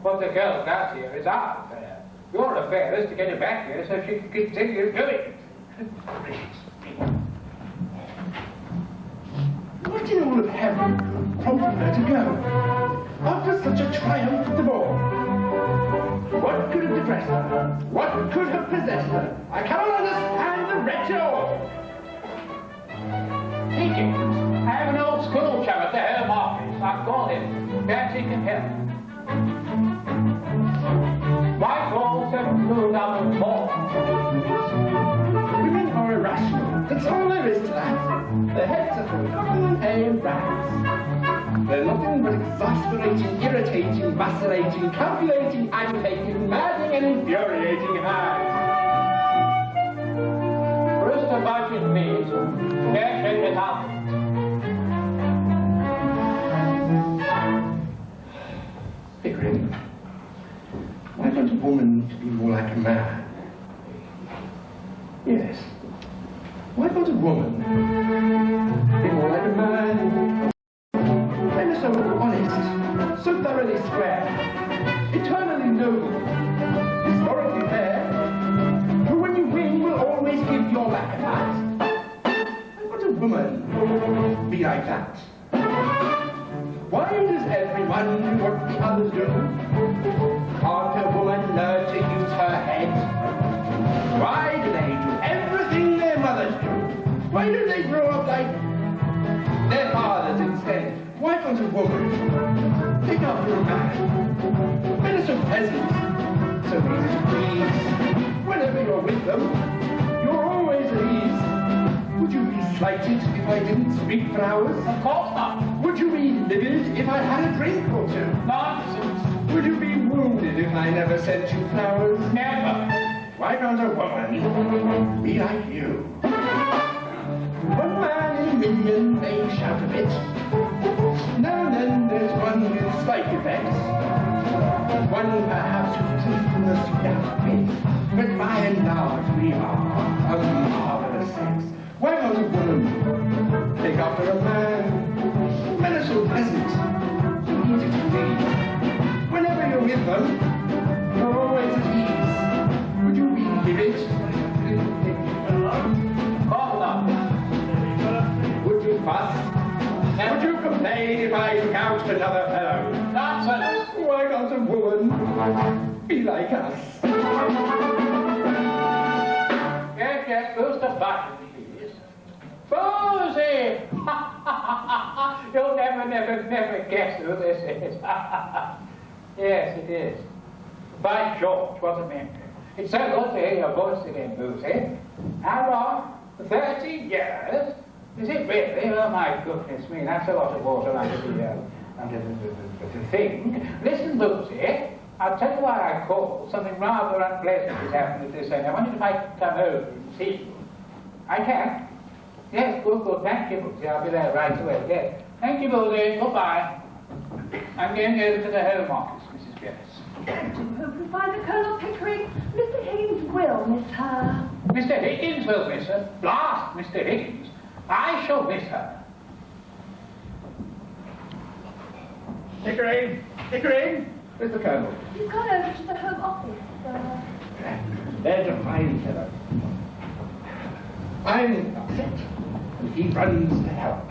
What the girl does here is our affair. Your affair is to get her back here so she can continue doing it. What in all of heaven prompted her to go? After such a triumph at the ball. What could have depressed her? What could have possessed her? I cannot understand the wretch at all. Higgins, I have an old school chum at the Home Office. I've called him. Perhaps he can help. Whitehall 7244. Women are irrational. That's all there is to that. Their heads are full of cotton and rags. They're nothing but exasperating, irritating, vacillating, calculating, agitating, maddening, and infuriating hags. Brewster budget, please. Yes, check it out. Pickering, why don't a woman to be more like a man? Yes. Why don't a woman be more like a man? Men are so honest, so thoroughly square, eternally noble, historically fair, who when you win will always give your back a pat. Why don't a woman be like that? Why does everyone do what the others do? Can't a woman learn to use her head? Why do they do everything their mothers do? Why do they grow up like their fathers instead? Why can't a woman pick up a man? Men are so pleasant, so easy to please. Whenever you're with them, you're always at ease. Would you be slighted if I didn't speak for hours? Of course not. Would you be livid if I had a drink or two? Nonsense. Would you be wounded if I never sent you flowers? Never. Why can't a woman be like you? One man in a million may shout a bit. Now and then there's one with spike effects. One perhaps with truthfulness without bit. But by and large we are a marvelous sex. Why can't a woman take after a man? Men are so pleasant, so easy to please. Whenever you're with them, you're always at ease. Would you be livid? Call up. Would you fuss? Would you complain if I took out another fellow? Nonsense. Why can't a woman be like us? Yes, yes, who's the button, please? Posey! You'll never guess who this is. Yes, it is. By George, what a memory. It's so good to hear your voice again, Posey. How long? 13 years? Is it really? Oh, my goodness me, that's a lot of water under the thing. Listen, Posey, I'll tell you why I called. Something rather unpleasant has happened at this end. I wondered if I could come over and see you. I can? Yes, good. Thank you, Posey. I'll be there right away. Yes. Thank you, Posey. Goodbye. I'm going over to the Home Office, Mrs. Pierce. Hope we find the Colonel Pickering. Mr. Higgins will miss her. Mr. Higgins will miss her. Blast Mr. Higgins. I shall miss her. Pickering! Pickering! Where's the Colonel? He's gone over to the Home Office. There's a fine fellow. I'm upset. and he runs to help.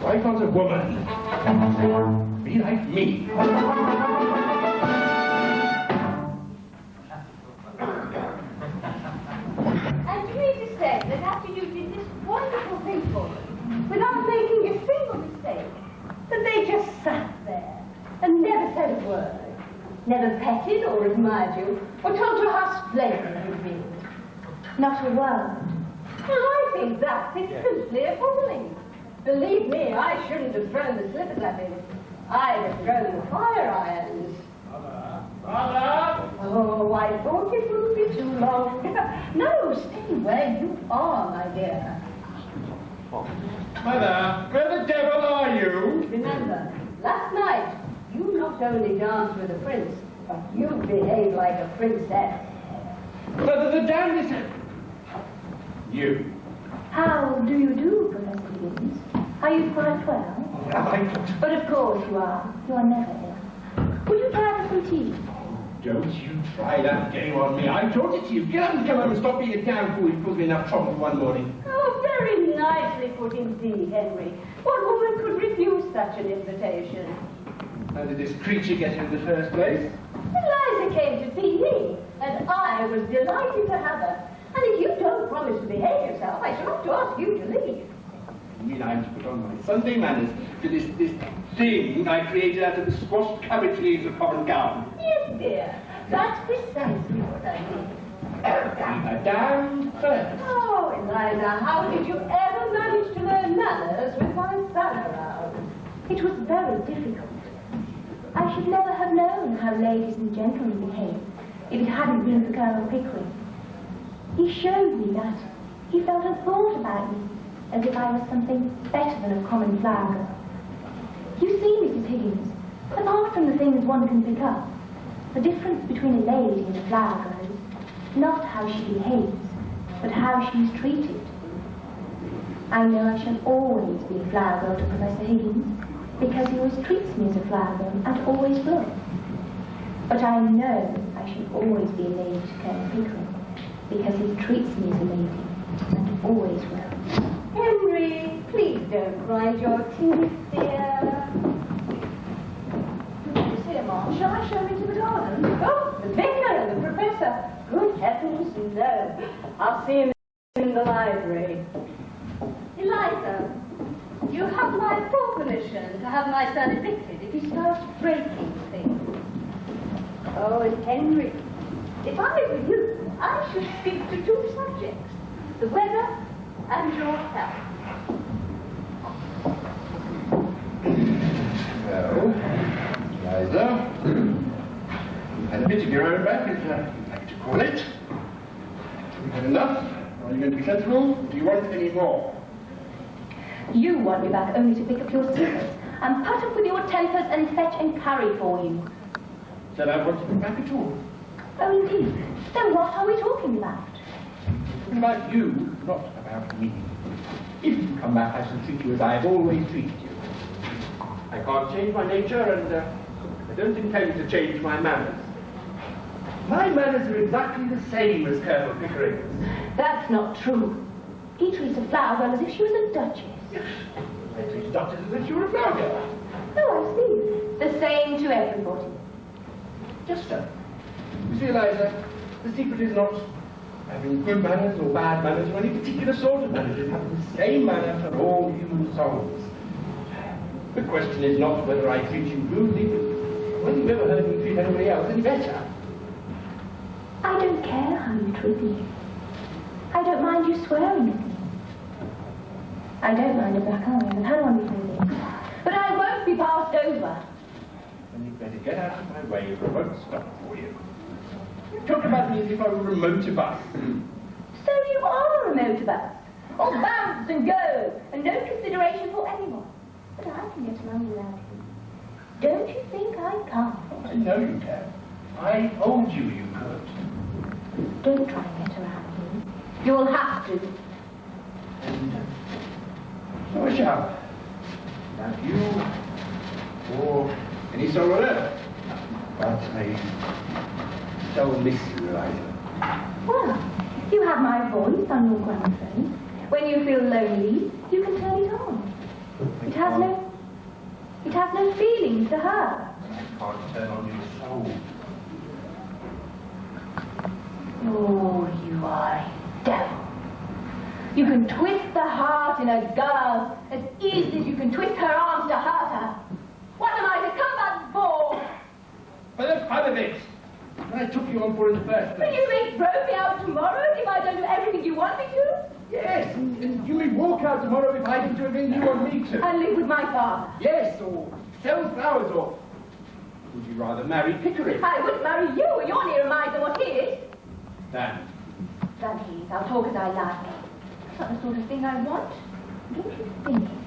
Why can't a woman be like me? And you mean to say that after you did this wonderful thing for them, without making a single mistake, that they just sat there and never said a word, never petted or admired you, or told you how splendid you'd been? Not a word. Well, I think that is simply appalling. Believe me, I shouldn't have thrown the slippers at him. I'd have thrown the fire irons. Mother! Oh, I thought it would be too long. No, stay where you are, my dear. Mother, where the devil are you? Remember, last night, you not only danced with a prince, but you behaved like a princess. Mother, the damnedest... You. How do you do, Professor Higgins? Are you quite well? But of course you are. You are never ill. Would you try for some tea? Don't you try that game on me. I taught it to you. Get up and come home and stop being a damn fool who caused me enough trouble one morning. Oh, very nicely put indeed, Henry. What woman could refuse such an invitation? How did this creature get here in the first place? Eliza came to see me, and I was delighted to have her. And if you don't promise to behave yourself, I shall have to ask you to leave. You mean I'm to put on my Sunday manners to this thing I created out of the squashed cabbage leaves of Covent Garden? Yes, dear. That's precisely what I mean. A damned first. Oh, Eliza, how did you ever manage to learn manners with my son around? It was very difficult. I should never have known how ladies and gentlemen behave if it hadn't been for Colonel Pickering. He showed me that he felt and thought about me as if I was something better than a common flower girl. You see, Mrs. Higgins, apart from the things one can pick up, the difference between a lady and a flower girl is not how she behaves, but how she is treated. I know I shall always be a flower girl to Professor Higgins, because he always treats me as a flower girl, and always will. But I know I shall always be a lady to Colonel Pickering, because he treats me as a lady, and always will. Henry, please don't grind your teeth, dear. Here, Mom, shall I show him into the garden? Oh, the vicar and the professor. Good heavens, no. I'll see him in the library. Eliza, you have my full permission to have my son evicted if he starts breaking things. Oh, and Henry, if I were you, I should speak to two subjects, the weather and your health. Well, Eliza, had a bit of your own back, if you like to call it. Have you had enough? Are you going to be sensible? Do you want any more? You want me back only to pick up your secrets and put up with your tempers and fetch and carry for you. Said I want to be back at all. Oh, indeed. Then what are we talking about? Talking about you, not about me. If you come back, I shall treat you as I have always treated you. I can't change my nature, and I don't intend to change my manners. My manners are exactly the same as Colonel Pickering's. That's not true. He treats a flower girl as if she was a duchess. Yes, I treat Duchess as if she were a flower girl. Oh, I see. The same to everybody. Just so. You see, Eliza, the secret is not having good manners or bad manners or any particular sort of manners. It's having the same manner for all human souls. The question is not whether I treat you rudely, but whether you've ever heard me treat anybody else any better. I don't care how you treat me. I don't mind you swearing at me. I don't mind a black eye and a hand on your finger. But I won't be passed over. Then you'd better get out of my way or I won't stop for you. You talk about me as if I were a motor bus. So you are a motor bus. All bounce and go, and no consideration for anyone. But I can get along without you. Don't you think I can't? I know you can. I told you you could. Don't try and get around me. You'll have to. And so I shall. Not you, or any soul on earth. But I shall miss you, Eliza. Well, You have my voice on your gramophone. When you feel lonely, you can turn it on. It has no feelings to her. I can't turn on your soul. Oh, you are a devil. You can twist the heart in a girl as easily as you can twist her arms to hurt her. What am I to come back for? For the fun of it. What I took you on for in the first Will place. you may throw me out tomorrow if I don't do everything you want me to? Yes, and you may walk out tomorrow if I do everything you want me to. And live with my father. Yes, or sell flowers, or would you rather marry Pickering? I wouldn't marry you. You're nearer mine than what he is. Dan. Then please, I'll talk as I like. It's not the sort of thing I want. Don't you think it?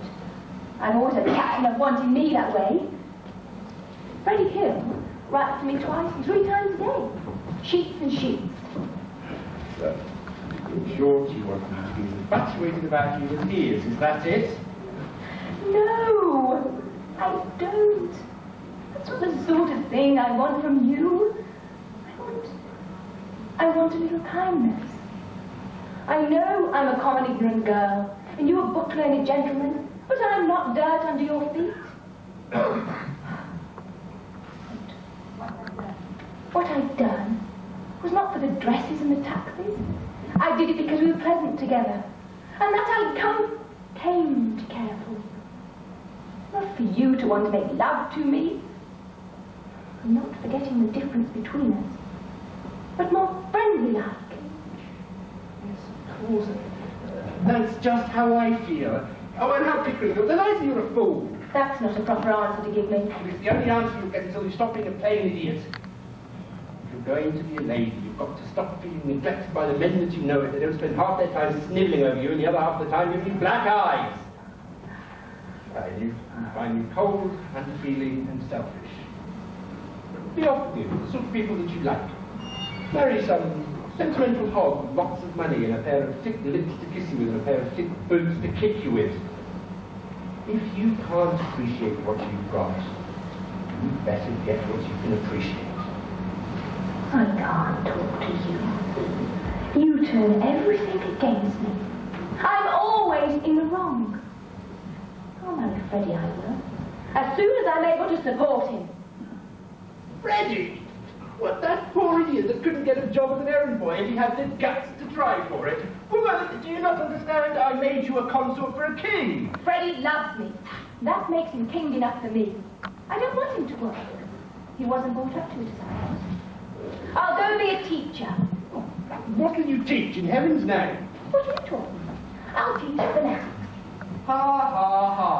I've always had captain of wanting me that way. Freddie Hill writes to me twice and 3 times a day. Sheets and sheets. So, in short, you want me to be as infatuated about you as he is that it? No, I don't. That's not the sort of thing I want from you. I want a little kindness. I know I'm a common ignorant girl, and you're a book-learned gentleman, but I'm not dirt under your feet. What I'd done was not for the dresses and the taxes. I did it because we were pleasant together, and that I'd came to care for. Not for you to want to make love to me. I'm not forgetting the difference between us, but more friendly-like. Yes, of course. That's just how I feel. Oh, and how Pickering feels. And I say you're a fool. That's not a proper answer to give me. And it's the only answer you'll get until you stop being a plain idiot. If you're going to be a lady, you've got to stop feeling neglected by the men that you know. They don't spend half their time snivelling over you and the other half the time giving you black eyes. You find you cold, unfeeling, and selfish. Be off with you, the sort of people that you like. Marry some sentimental hog with lots of money and a pair of thick lips to kiss you with and a pair of thick boots to kick you with. If you can't appreciate what you've got, you better get what you can appreciate. I can't talk to you. You turn everything against me. I'm always in the wrong. I'll marry Freddie, I will. As soon as I'm able to support him. Freddie! What, that poor idiot that couldn't get a job as an errand boy and he had the guts to try for it? Woman, do you not understand? I made you a consort for a king. Freddie loves me. That makes him king enough for me. I don't want him to work. He wasn't brought up to it as I was. I'll go be a teacher. What will you teach in heaven's name? What are you talking about? I'll teach phonetics. Ha, ha, ha.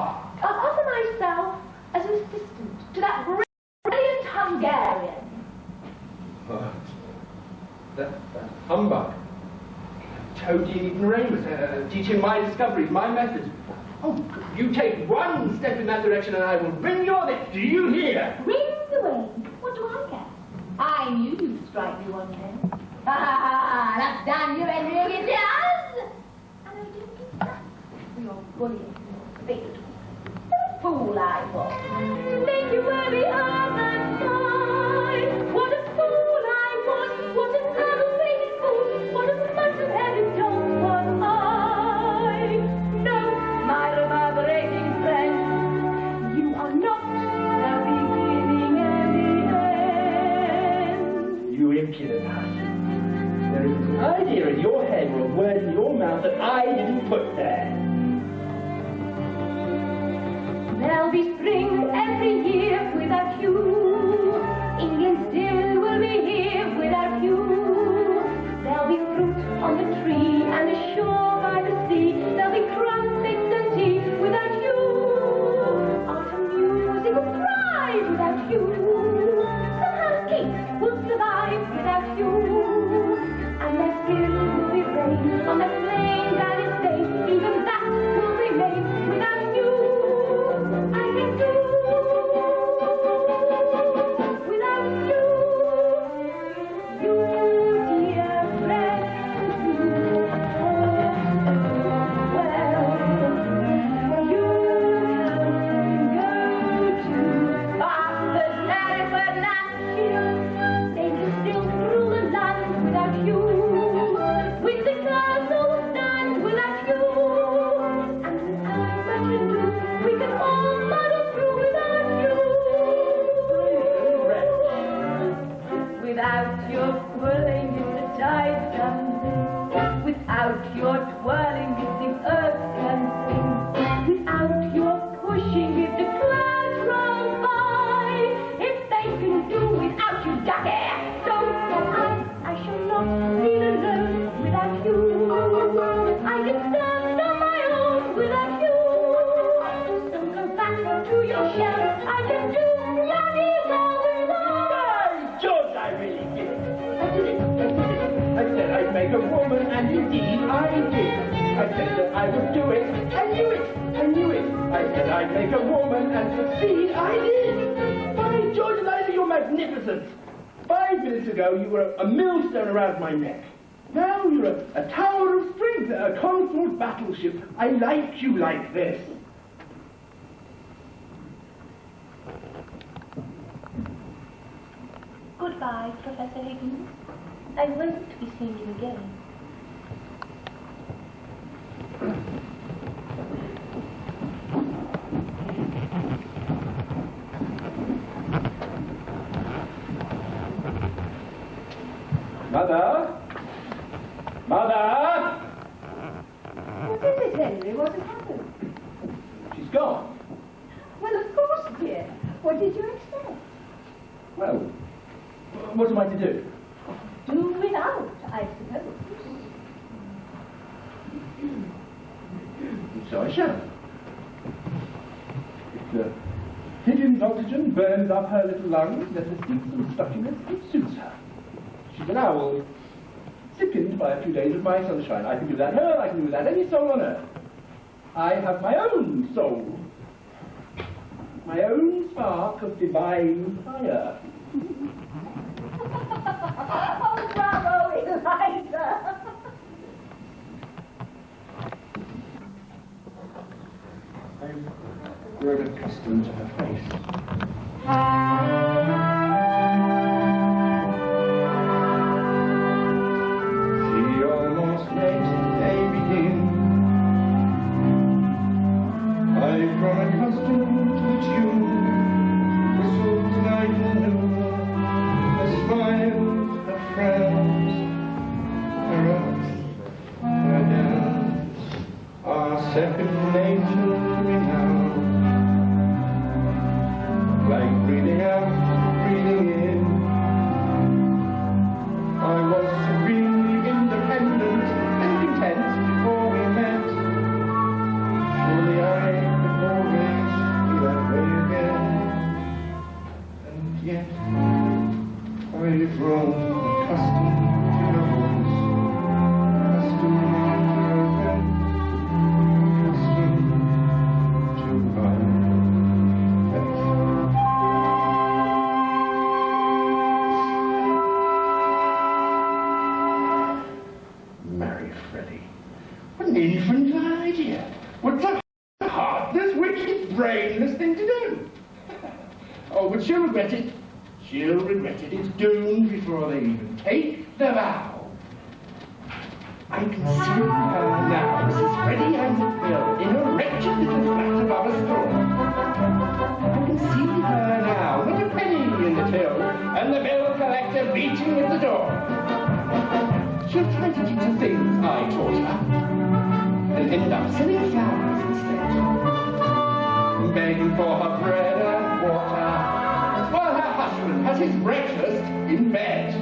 I'll offer myself as an assistant to that brilliant Hungarian. That humbug. Toady ignoramus, teaching my discoveries, my methods. Oh, you take one step in that direction and I will wring your neck. Do you hear? Ring away. What do I care? I knew you'd strike me one day. Ah, that's done. You ain't ring it down. And I didn't get that. You're bullying. Big. What a fool I was. Make you worry all the time. What a fool I was. What an aggravated fool. What a much-headed dog was I. No, my reverberating friend, you are not the beginning and the end. You impudent huss. There is an idea in your head or a word in your mouth that I didn't put there. There'll be spring every year without you. England still will be here without you. There'll be fruit on the tree and a shore by the sea. There'll be crumpets and tea without you. Autumn music will thrive without you. Somehow cakes will survive without you. And their skin will be rain on the plains and its days. Even that will remain without you. I can do your whirling, it's the tide dancing. Without your twirling, it's the earth can sing. Without your pushing, if the clouds roll by. If they can do without you, ducky, so can I shall not feel alone without you. I can stand on my own without you. So go back to your shell. I can do bloody well without. By George, I really did it. I did it. I said I'd make a woman, and indeed I did. I said that I would do it. I knew it. I knew it. I said I'd make a woman and succeed. I did. By George, Eliza, you're magnificent. 5 minutes ago, you were a millstone around my neck. Now you're a tower of strength, a consort battleship. I like you like this. Goodbye, Professor Higgins. I won't be seeing you again. Mother? Mother? What is it, Henry? What has happened? She's gone. Well, of course, dear. What did you expect? Well, what am I to do? Do without, I suppose. So I shall. If Higgins' oxygen burns up her little lungs, let her seek some stuffiness that suits her. She's an owl, sickened by a few days of my sunshine. I can do without her, I can do without any soul on earth. I have my own soul, my own spark of divine fire. Oh, bravo, Eliza! I've grown accustomed to her face. She almost makes the day begin. I've grown accustomed to the tune, whistles night and noon, her smiles, her frowns, her ups, her downs, are second nature to me now. Like breathing out, breathing in. I was serenely independent and content before we met. Surely I could always be that way again. And yet, I've grown accustomed to your voice, accustomed to your breath, accustomed to my Marry Freddie. What an infantile idea. What's a heartless, wicked, brainless thing to do? Oh, but she'll regret it. She'll regret it. It's doomed before they even take the vow. I can see her now, Mrs. Freddie Hansfield, in a wretched little flat above a store. I can see her now, not a penny in the till, and the bill collector beating at the door. She'll try to teach her things I taught her, and end up selling flowers instead, begging for her bread and water, while her husband has his breakfast in bed.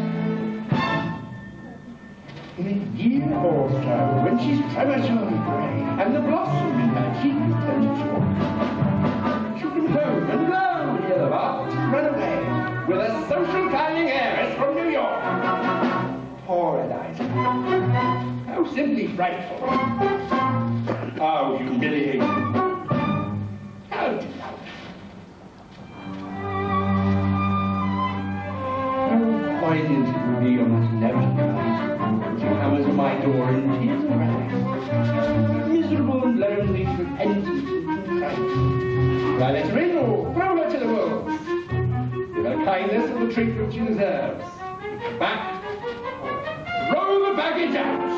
In a year or so, when she's prematurely grey, and the blossom in her cheek is turned to chalk, she'll come home and lo, hear the barks run away, with a social climbing heiress from New York. Poor Eliza. How simply frightful. How humiliating. How delightful. How poignant it will be on that 11th night when she hammers on my door in tears and rags, miserable and lonely, repentant and contrite. Will I let her in or throw her to the wolves? Give her kindness and the treatment she deserves. Back. Throw the baggage out!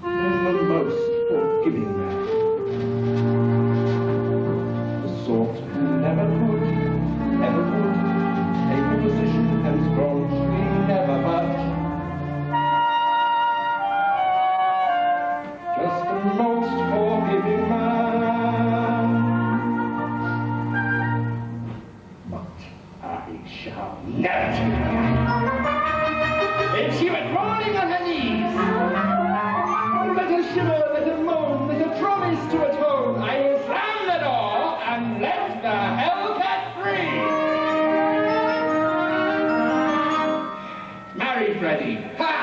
I'm the most forgiving man. The sort who never could, ever would, take a position Then she went rolling on her knees. Let her shiver, let her moan, let her promise to atone. I will slam the door and let the Hellcat free. Marry Freddie. Ha!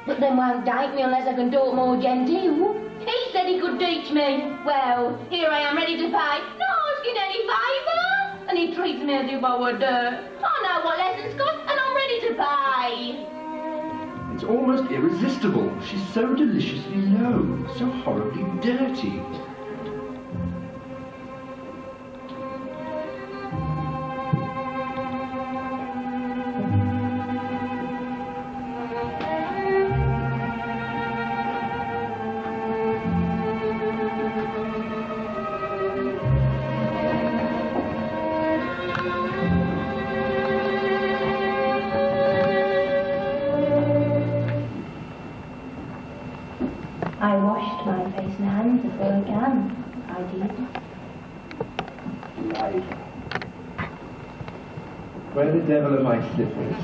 But then won't date me unless I can do it more genteel. He said he could teach me. Well, here I am ready to pay, not asking any favour. And he treats me as if I were dirt. I know what lessons cost and I'm ready to pay. It's almost irresistible. She's so deliciously low, so horribly dirty. I washed my face and hands before I began. I did. Where the devil are my slippers?